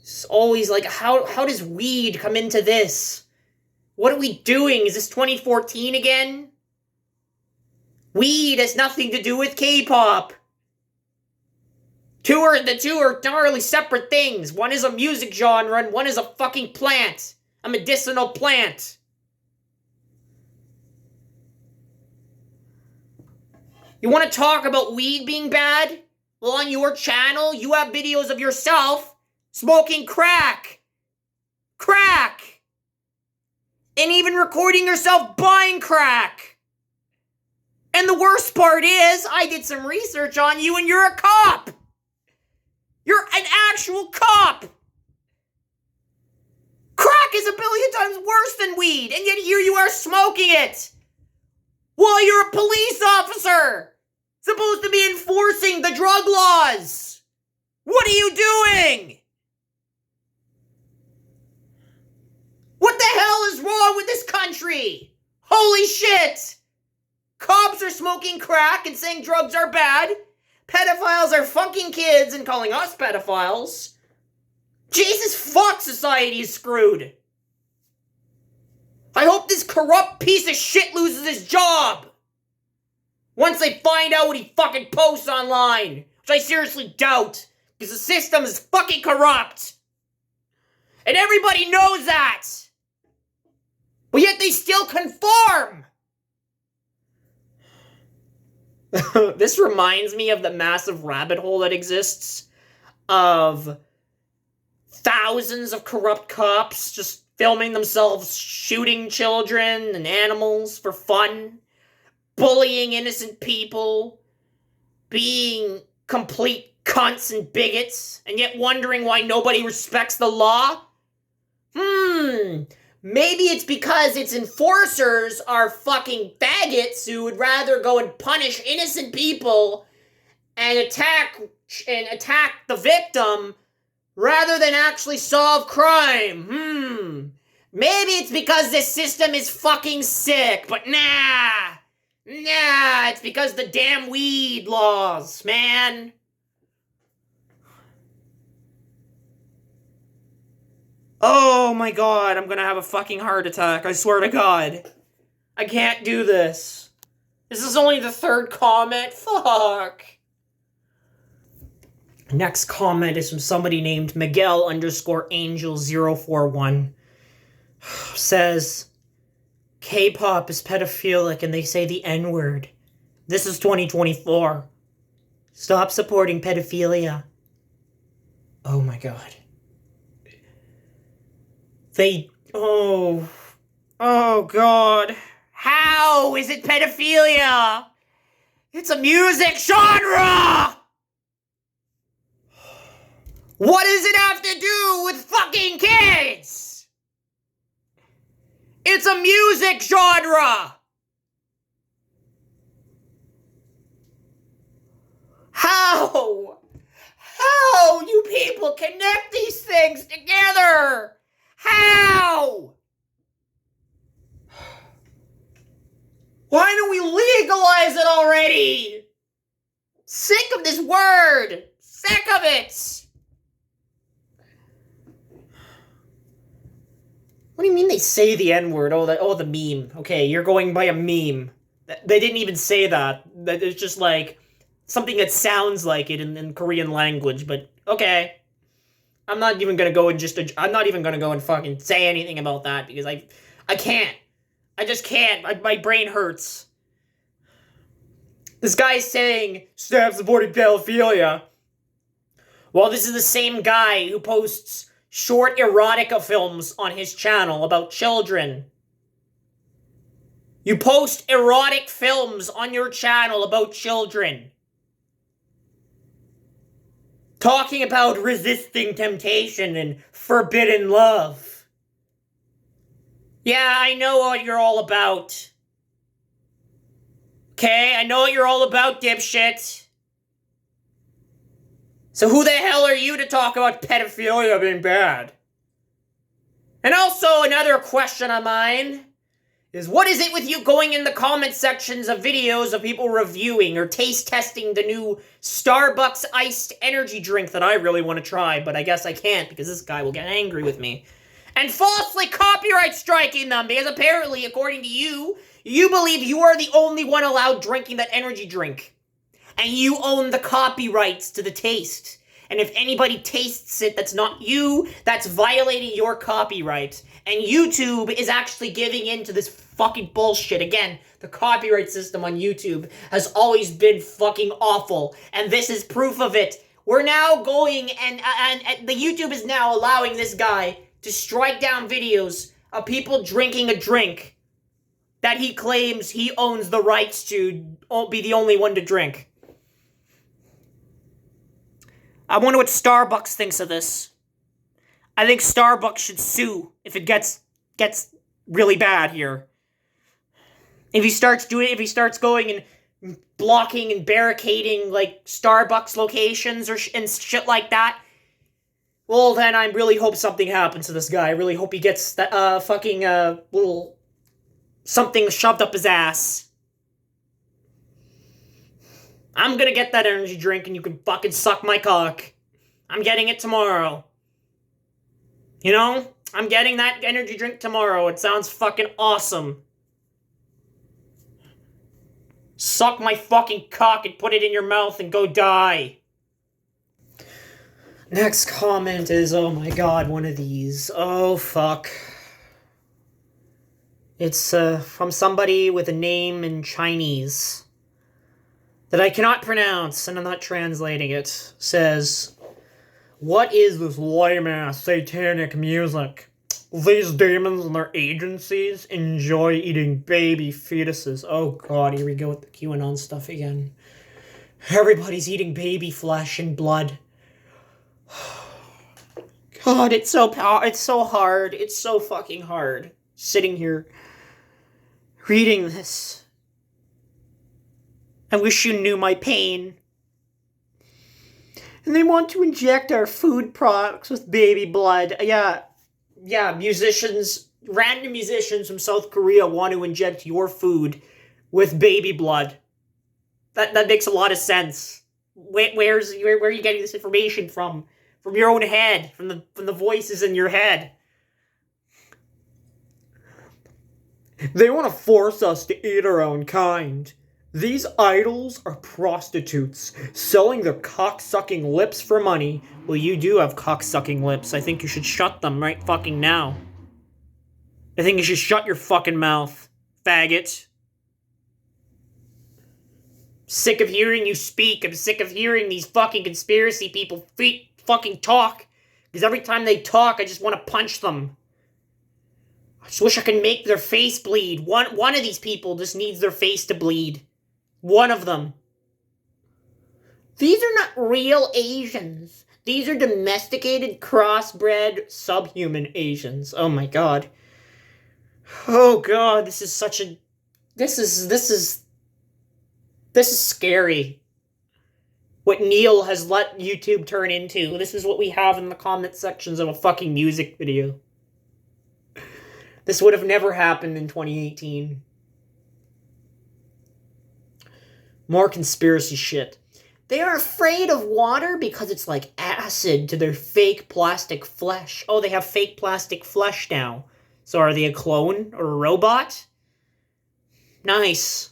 It's always like, how does weed come into this? What are we doing? Is this 2014 again? Weed has nothing to do with K-pop. The two are entirely separate things. One is a music genre and one is a fucking plant. A medicinal plant. You want to talk about weed being bad? Well, on your channel, you have videos of yourself smoking crack. Crack! And even recording yourself buying crack. And the worst part is, I did some research on you and you're a cop. You're an actual cop. Crack is a billion times worse than weed, and yet here you are smoking it. While you're a police officer, supposed to be enforcing the drug laws. What are you doing? What the hell is wrong with this country? Holy shit! Cops are smoking crack and saying drugs are bad. Pedophiles are fucking kids and calling us pedophiles. Jesus fuck, society is screwed. I hope this corrupt piece of shit loses his job. Once they find out what he fucking posts online. Which I seriously doubt. Because the system is fucking corrupt. And everybody knows that. But yet they still conform. This reminds me of the massive rabbit hole that exists of thousands of corrupt cops just filming themselves shooting children and animals for fun, bullying innocent people, being complete cunts and bigots, and yet wondering why nobody respects the law? Maybe it's because its enforcers are fucking faggots who would rather go and punish innocent people and attack the victim rather than actually solve crime. Maybe it's because this system is fucking sick, but nah, it's because the damn weed laws, man. Oh my god, I'm gonna have a fucking heart attack, I swear to god. I can't do this. This is only the third comment, fuck. Next comment is from somebody named Miguel_Angel041. Says, K-pop is pedophilic and they say the N-word. This is 2024. Stop supporting pedophilia. Oh my god. Oh God. How is it pedophilia? It's a music genre! What does it have to do with fucking kids? It's a music genre! How? How you people connect these things together? How? Why don't we legalize it already? Sick of this word! Sick of it! What do you mean they say the N-word? The meme. Okay, you're going by a meme. They didn't even say that. It's just like something that sounds like it in Korean language, but okay. I'm not even gonna go and fucking say anything about that because I can't. I just can't. My brain hurts. This guy's saying, "Stop supporting pedophilia." Well, this is the same guy who posts short erotica films on his channel about children. You post erotic films on your channel about children. Talking about resisting temptation and forbidden love. Yeah, I know what you're all about. Okay, I know what you're all about, dipshit. So who the hell are you to talk about pedophilia being bad? And also, another question of mine is, what is it with you going in the comment sections of videos of people reviewing or taste testing the new Starbucks iced energy drink that I really want to try, but I guess I can't because this guy will get angry with me. And falsely copyright striking them, because apparently, according to you, you believe you are the only one allowed drinking that energy drink. And you own the copyrights to the taste. And if anybody tastes it that's not you, that's violating your copyright. And YouTube is actually giving in to this fucking bullshit. Again, the copyright system on YouTube has always been fucking awful. And this is proof of it. We're now going and the YouTube is now allowing this guy to strike down videos of people drinking a drink that he claims he owns the rights to be the only one to drink. I wonder what Starbucks thinks of this. I think Starbucks should sue if it gets really bad here. If he starts going and blocking and barricading like Starbucks locations and shit like that, well then I really hope something happens to this guy. I really hope he gets that fucking little something shoved up his ass. I'm gonna get that energy drink and you can fucking suck my cock. I'm getting it tomorrow. You know? I'm getting that energy drink tomorrow. It sounds fucking awesome. Suck my fucking cock and put it in your mouth and go die. Next comment is, oh my god, one of these. Oh fuck. It's from somebody with a name in Chinese that I cannot pronounce, and I'm not translating it. Says, "What is this lame-ass satanic music? These demons and their agencies enjoy eating baby fetuses." Oh god, here we go with the QAnon stuff again. Everybody's eating baby flesh and blood. God, it's so hard. It's so fucking hard. Sitting here, reading this. I wish you knew my pain. And they want to inject our food products with baby blood. Yeah, musicians, random musicians from South Korea want to inject your food with baby blood. That makes a lot of sense. Where are you getting this information from? From your own head, from the voices in your head. They want to force us to eat our own kind. These idols are prostitutes, selling their cock-sucking lips for money. Well, you do have cock-sucking lips. I think you should shut them right fucking now. I think you should shut your fucking mouth, faggot. Sick of hearing you speak. I'm sick of hearing these fucking conspiracy people fucking talk. Because every time they talk, I just want to punch them. I just wish I could make their face bleed. One of these people just needs their face to bleed. One of them. These are not real Asians. These are domesticated, crossbred, subhuman Asians. Oh my god. Oh god, this is such a... This is scary. What Neil has let YouTube turn into. This is what we have in the comment sections of a fucking music video. This would have never happened in 2018. More conspiracy shit. They are afraid of water because it's like acid to their fake plastic flesh. Oh, they have fake plastic flesh now. So are they a clone or a robot? Nice.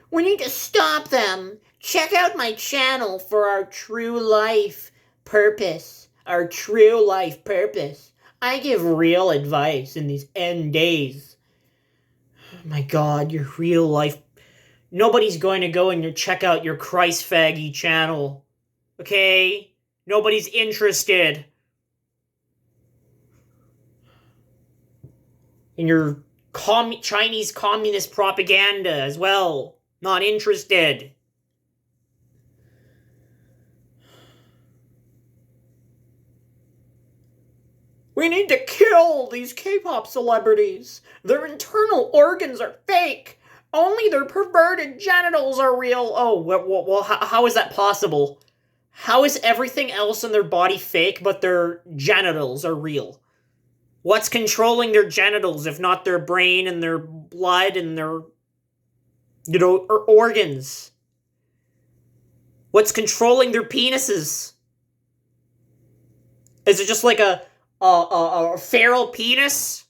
We need to stop them. Check out my channel for our true life purpose. Our true life purpose. I give real advice in these end days. Oh my god, your real life... Nobody's going to go and check out your Christ Faggy channel. Okay? Nobody's interested. In your Chinese communist propaganda as well. Not interested. We need to kill these K-pop celebrities. Their internal organs are fake. Only their perverted genitals are real. Oh, well, how is that possible? How is everything else in their body fake, but their genitals are real? What's controlling their genitals, if not their brain and their blood and their, organs? What's controlling their penises? Is it just like a feral penis?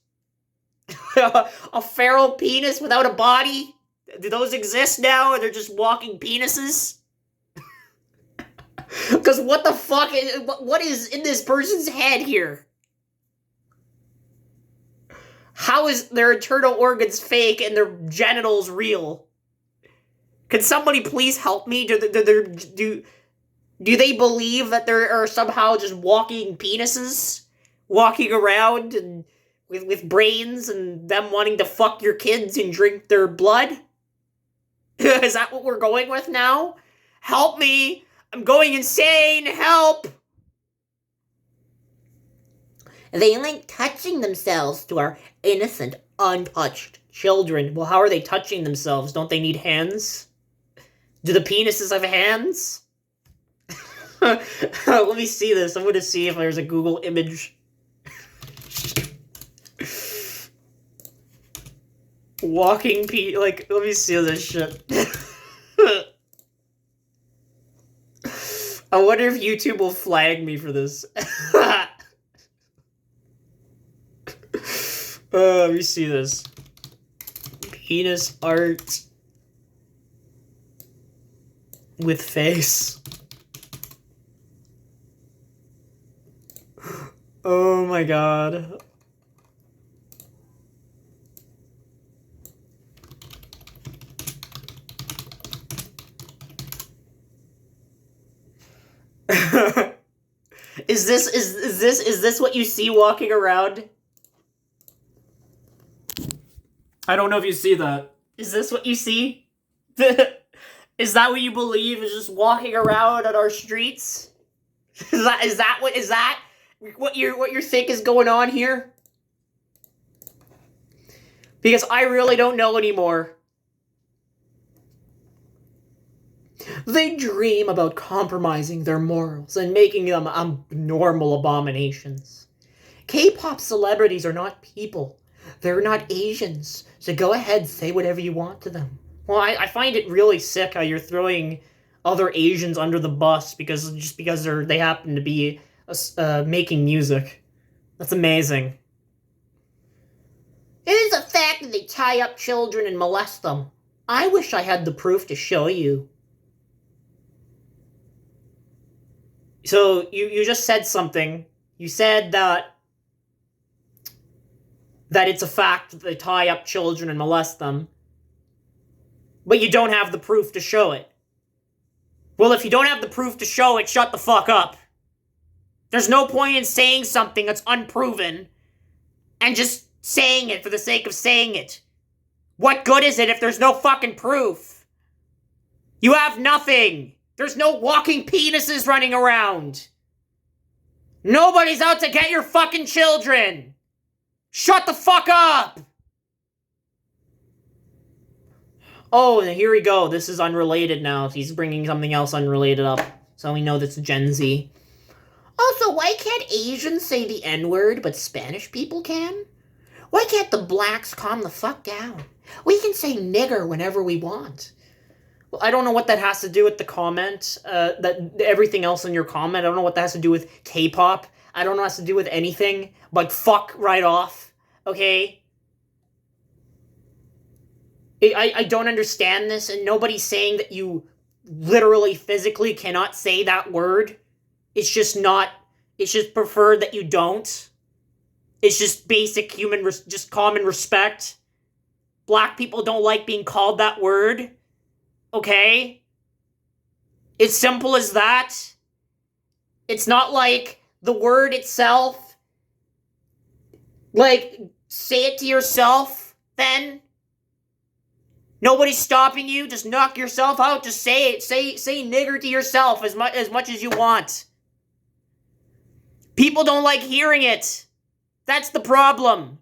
A feral penis without a body? Do those exist now, or they're just walking penises? Because what the fuck what is in this person's head here? How is their internal organs fake and their genitals real? Can somebody please help me? Do they believe that there are somehow just walking penises? Walking around and with brains and them wanting to fuck your kids and drink their blood? Is that what we're going with now? Help me! I'm going insane! Help! They like touching themselves to our innocent, untouched children. Well, how are they touching themselves? Don't they need hands? Do the penises have hands? Let me see this. I'm going to see if there's a Google image. Walking let me see this shit. I wonder if YouTube will flag me for this. Let me see this. Penis art with face. Oh my god. Is this what you see walking around? I don't know if you see that. Is this what you see? Is that what you believe is just walking around on our streets? Is that what you think is going on here? Because I really don't know anymore. They dream about compromising their morals and making them abnormal abominations. K-pop celebrities are not people. They're not Asians. So go ahead, say whatever you want to them. Well, I find it really sick how you're throwing other Asians under the bus because they happen to be making music. That's amazing. It is a fact that they tie up children and molest them. I wish I had the proof to show you. So, you just said something. You said that it's a fact that they tie up children and molest them. But you don't have the proof to show it. Well, if you don't have the proof to show it, shut the fuck up. There's no point in saying something that's unproven and just saying it for the sake of saying it. What good is it if there's no fucking proof? You have nothing. There's no walking penises running around. Nobody's out to get your fucking children. Shut the fuck up. Oh, and here we go. This is unrelated now. He's bringing something else unrelated up. So we know that's Gen Z. Also, why can't Asians say the N-word, but Spanish people can? Why can't the blacks calm the fuck down? We can say nigger whenever we want. Well, I don't know what that has to do with the comment. That everything else in your comment. I don't know what that has to do with K-pop. I don't know what it has to do with anything. But fuck right off. Okay? I don't understand this, and nobody's saying that you literally, physically cannot say that word. It's just preferred that you don't. It's just basic just common respect. Black people don't like being called that word. Okay? It's simple as that. It's not like the word itself. Like, say it to yourself, then. Nobody's stopping you. Just knock yourself out. Just say it. Say nigger to yourself as much as you want. People don't like hearing it. That's the problem.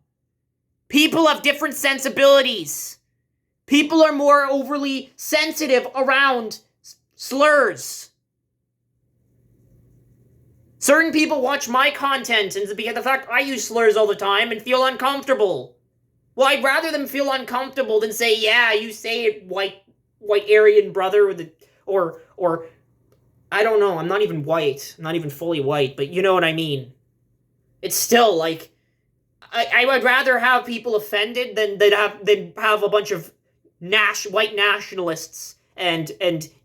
People have different sensibilities. People are more overly sensitive around slurs. Certain people watch my content and the fact I use slurs all the time and feel uncomfortable. Well, I'd rather them feel uncomfortable than say, yeah, you say it, white Aryan brother, or I don't know, I'm not even white. I'm not even fully white, but you know what I mean. It's still, like, I would rather have people offended than have a bunch of white nationalists and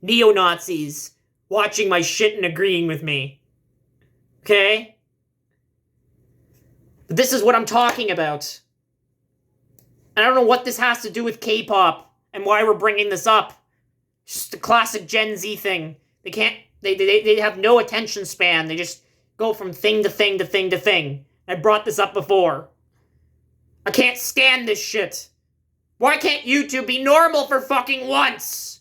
neo-Nazis watching my shit and agreeing with me. Okay? But this is what I'm talking about. I don't know what this has to do with K-pop and why we're bringing this up. It's just a classic Gen Z thing. They have no attention span. They just go from thing to thing to thing to thing. I brought this up before. I can't stand this shit. Why can't YouTube be normal for fucking once?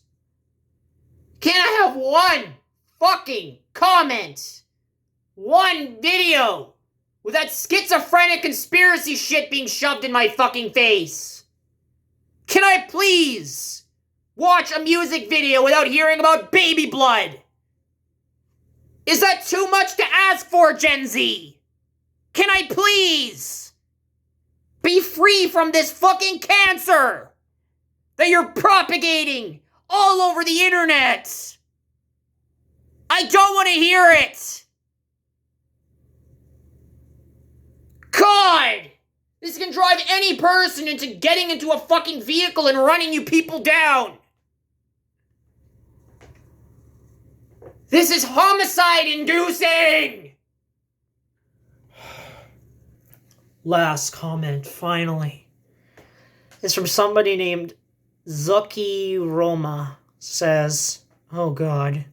Can't I have one fucking comment? One video with that schizophrenic conspiracy shit being shoved in my fucking face? Can I please watch a music video without hearing about baby blood? Is that too much to ask for, Gen Z? Can I please be free from this fucking cancer that you're propagating all over the internet? I don't want to hear it. God! This can drive any person into getting into a fucking vehicle and running you people down. This is homicide-inducing! Last comment, finally. It's from somebody named Zuki Roma. Says, oh God.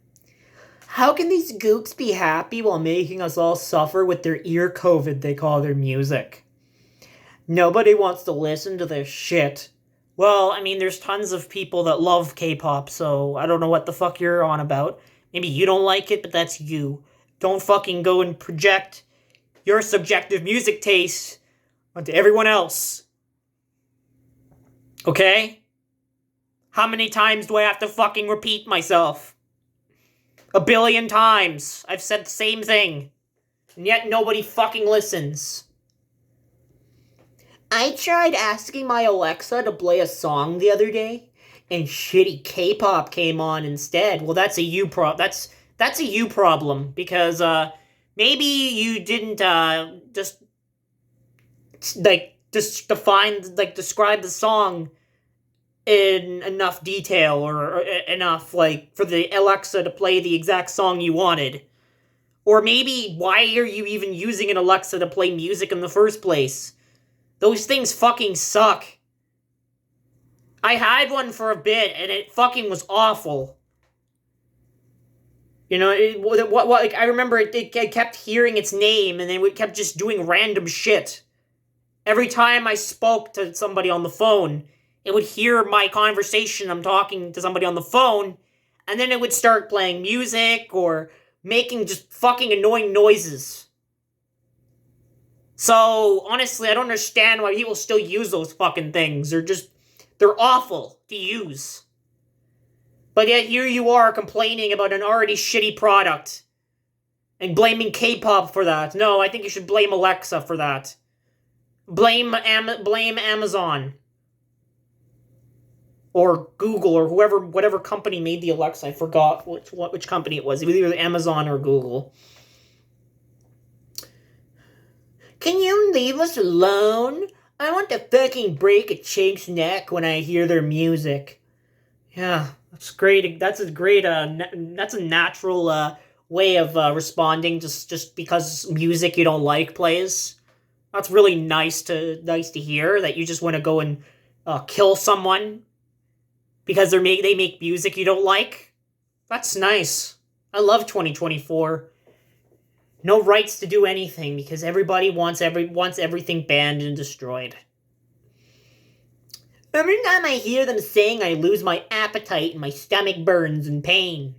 How can these gooks be happy while making us all suffer with their ear COVID they call their music? Nobody wants to listen to this shit. Well, I mean, there's tons of people that love K-pop, so I don't know what the fuck you're on about. Maybe you don't like it, but that's you. Don't fucking go and project your subjective music taste onto everyone else. Okay? How many times do I have to fucking repeat myself? 1 billion times. I've said the same thing. And yet nobody fucking listens. I tried asking my Alexa to play a song the other day, and shitty K-pop came on instead. Well, that's a you that's a you problem, because maybe you didn't just describe the song in enough detail or enough, like, for the Alexa to play the exact song you wanted. Or maybe, why are you even using an Alexa to play music in the first place? Those things fucking suck. I had one for a bit, and it fucking was awful. You know, I remember I kept hearing its name, and then it kept just doing random shit. Every time I spoke to somebody on the phone, it would hear my conversation. I'm talking to somebody on the phone, and then it would start playing music or making just fucking annoying noises. So, honestly, I don't understand why people still use those fucking things. They're awful to use. But yet here you are complaining about an already shitty product. And blaming K-pop for that. No, I think you should blame Alexa for that. Blame Amazon. Or Google, or whatever company made the Alexa. I forgot which company it was. It was either Amazon or Google. Can you leave us alone? I want to fucking break a chick's neck when I hear their music. Yeah, that's great. That's a natural way of responding just because music you don't like plays. That's really nice to hear, that you just want to go and kill someone because they make music you don't like. That's nice. I love 2024. No rights to do anything because everybody wants everything banned and destroyed. Every time I hear them sing, I lose my appetite and my stomach burns in pain.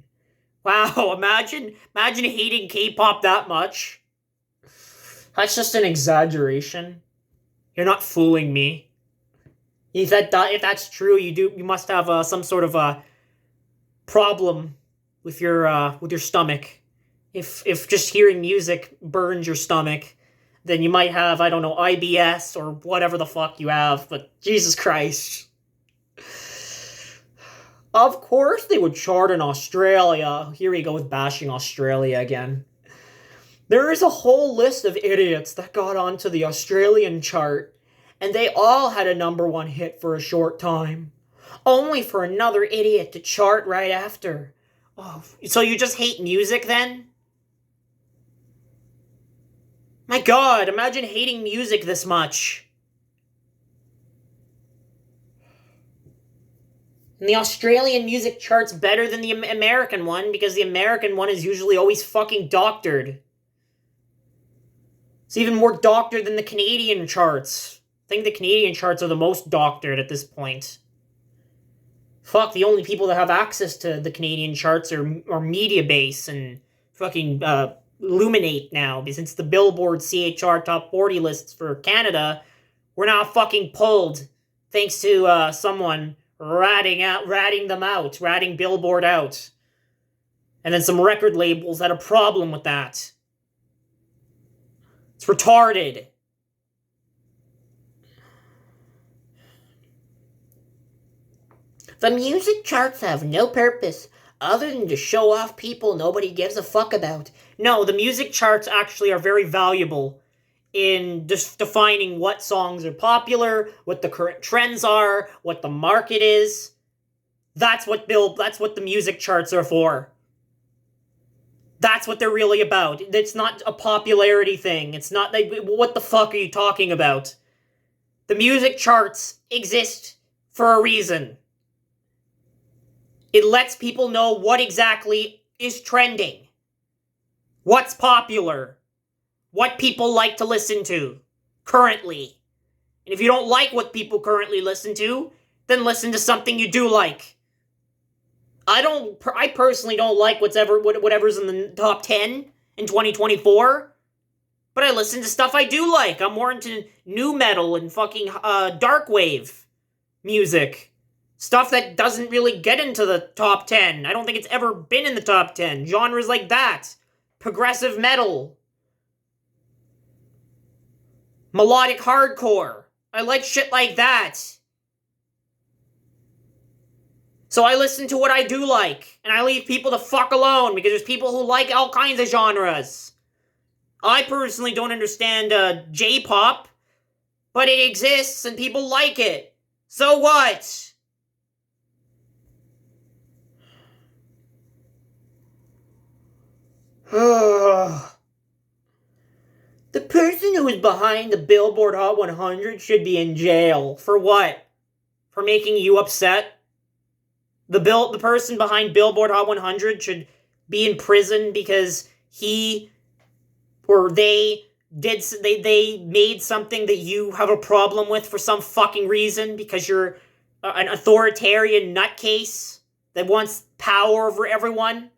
Wow, imagine hating K-pop that much. That's just an exaggeration. You're not fooling me. If that's true, you must have some sort of a problem with your stomach. If just hearing music burns your stomach, then you might have, I don't know, IBS or whatever the fuck you have, but Jesus Christ. Of course they would chart in Australia. Here we go with bashing Australia again. There is a whole list of idiots that got onto the Australian chart, and they all had a #1 hit for a short time. Only for another idiot to chart right after. Oh, so you just hate music then? My God, imagine hating music this much. And the Australian music chart's better than the American one because the American one is usually always fucking doctored. It's even more doctored than the Canadian charts. I think the Canadian charts are the most doctored at this point. Fuck, the only people that have access to the Canadian charts are Mediabase and fucking Luminate now, since the Billboard CHR Top 40 lists for Canada were now fucking pulled thanks to someone ratting Billboard out. And then some record labels had a problem with that. It's retarded. The music charts have no purpose other than to show off people nobody gives a fuck about. No, the music charts actually are very valuable in just defining what songs are popular, what the current trends are, what the market is. That's what the music charts are for. That's what they're really about. It's not a popularity thing. It's not like, what the fuck are you talking about? The music charts exist for a reason. It lets people know what exactly is trending. What's popular. What people like to listen to currently. And if you don't like what people currently listen to, then listen to something you do like. I personally don't like whatever's in the top 10 in 2024. But I listen to stuff I do like. I'm more into nu metal and fucking dark wave music. Stuff that doesn't really get into the top 10. I don't think it's ever been in the top 10. Genres like that. Progressive metal. Melodic hardcore. I like shit like that. So I listen to what I do like. And I leave people the fuck alone. Because there's people who like all kinds of genres. I personally don't understand J-pop. But it exists and people like it. So what? The person who is behind the Billboard Hot 100 should be in jail. For what? For making you upset? The person behind Billboard Hot 100 should be in prison because he or they they made something that you have a problem with for some fucking reason because you're an authoritarian nutcase that wants power over everyone?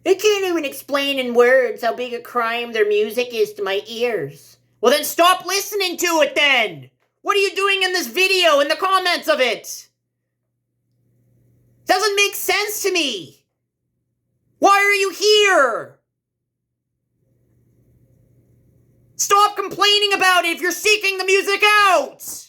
They can't even explain in words how big a crime their music is to my ears. Well, then stop listening to it then! What are you doing in this video, in the comments of it? Doesn't make sense to me! Why are you here? Stop complaining about it if you're seeking the music out!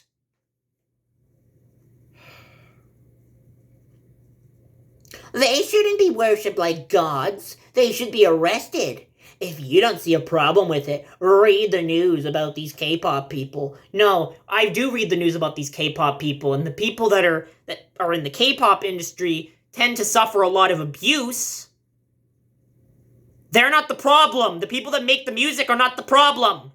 They shouldn't be worshipped like gods. They should be arrested. If you don't see a problem with it, read the news about these K-pop people. No, I do read the news about these K-pop people, and the people that are in the K-pop industry tend to suffer a lot of abuse. They're not the problem. The people that make the music are not the problem.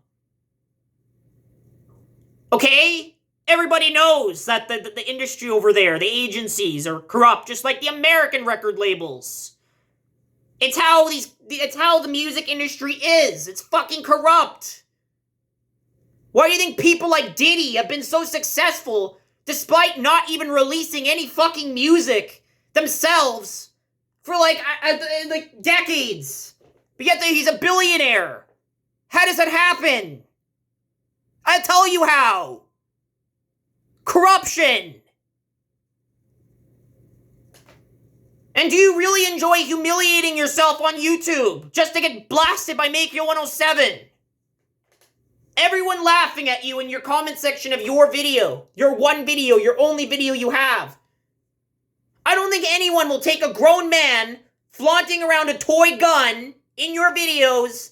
Okay? Everybody knows that the industry over there, the agencies, are corrupt, just like the American record labels. It's how the music industry is. It's fucking corrupt. Why do you think people like Diddy have been so successful despite not even releasing any fucking music themselves for like decades? But yet he's a billionaire. How does that happen? I'll tell you how. Corruption! And do you really enjoy humiliating yourself on YouTube just to get blasted by Makio107? Everyone laughing at you in your comment section of your video. Your one video, your only video you have. I don't think anyone will take a grown man flaunting around a toy gun in your videos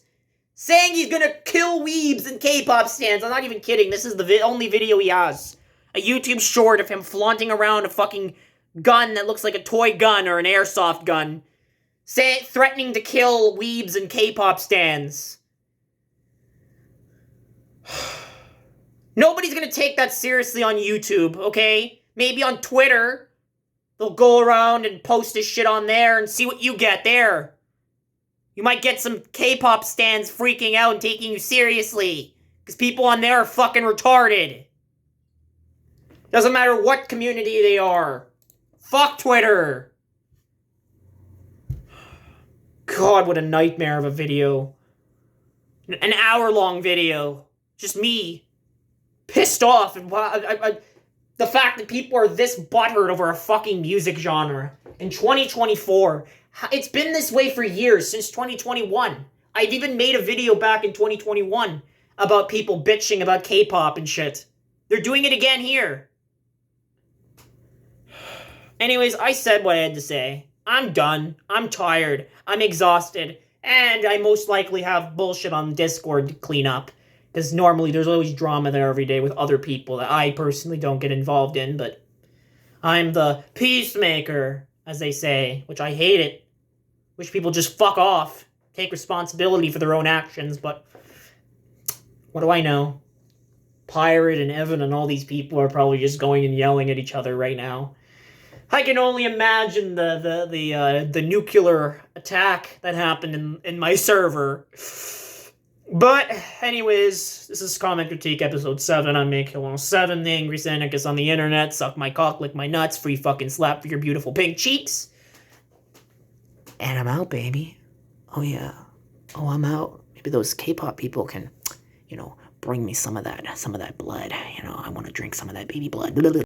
saying he's gonna kill weebs and K-pop stans. I'm not even kidding. This is the only video he has. A YouTube short of him flaunting around a fucking gun that looks like a toy gun or an airsoft gun, threatening to kill weebs and K-pop stans. Nobody's gonna take that seriously on YouTube, okay? Maybe on Twitter, they'll go around and post this shit on there and see what you get there. You might get some K-pop stans freaking out and taking you seriously, because people on there are fucking retarded. Doesn't matter what community they are. Fuck Twitter. God, what a nightmare of a video. An hour-long video. Just me. Pissed off. And the fact that people are this butthurt over a fucking music genre. In 2024. It's been this way for years, since 2021. I've even made a video back in 2021 about people bitching about K-pop and shit. They're doing it again here. Anyways, I said what I had to say. I'm done. I'm tired. I'm exhausted. And I most likely have bullshit on Discord to clean up. Because normally there's always drama there every day with other people that I personally don't get involved in. But I'm the peacemaker, as they say. Which I hate it. Wish people just fuck off. Take responsibility for their own actions. But what do I know? Pirate and Evan and all these people are probably just going and yelling at each other right now. I can only imagine the nuclear attack that happened in my server. But, anyways, this is Comment Critique Episode 7. I'm Makio107, the Angry Sanicus on the internet. Suck my cock, lick my nuts, free fucking slap for your beautiful pink cheeks. And I'm out, baby. Oh, yeah. Oh, I'm out. Maybe those K-pop people can, bring me some of that blood. I want to drink some of that baby blood.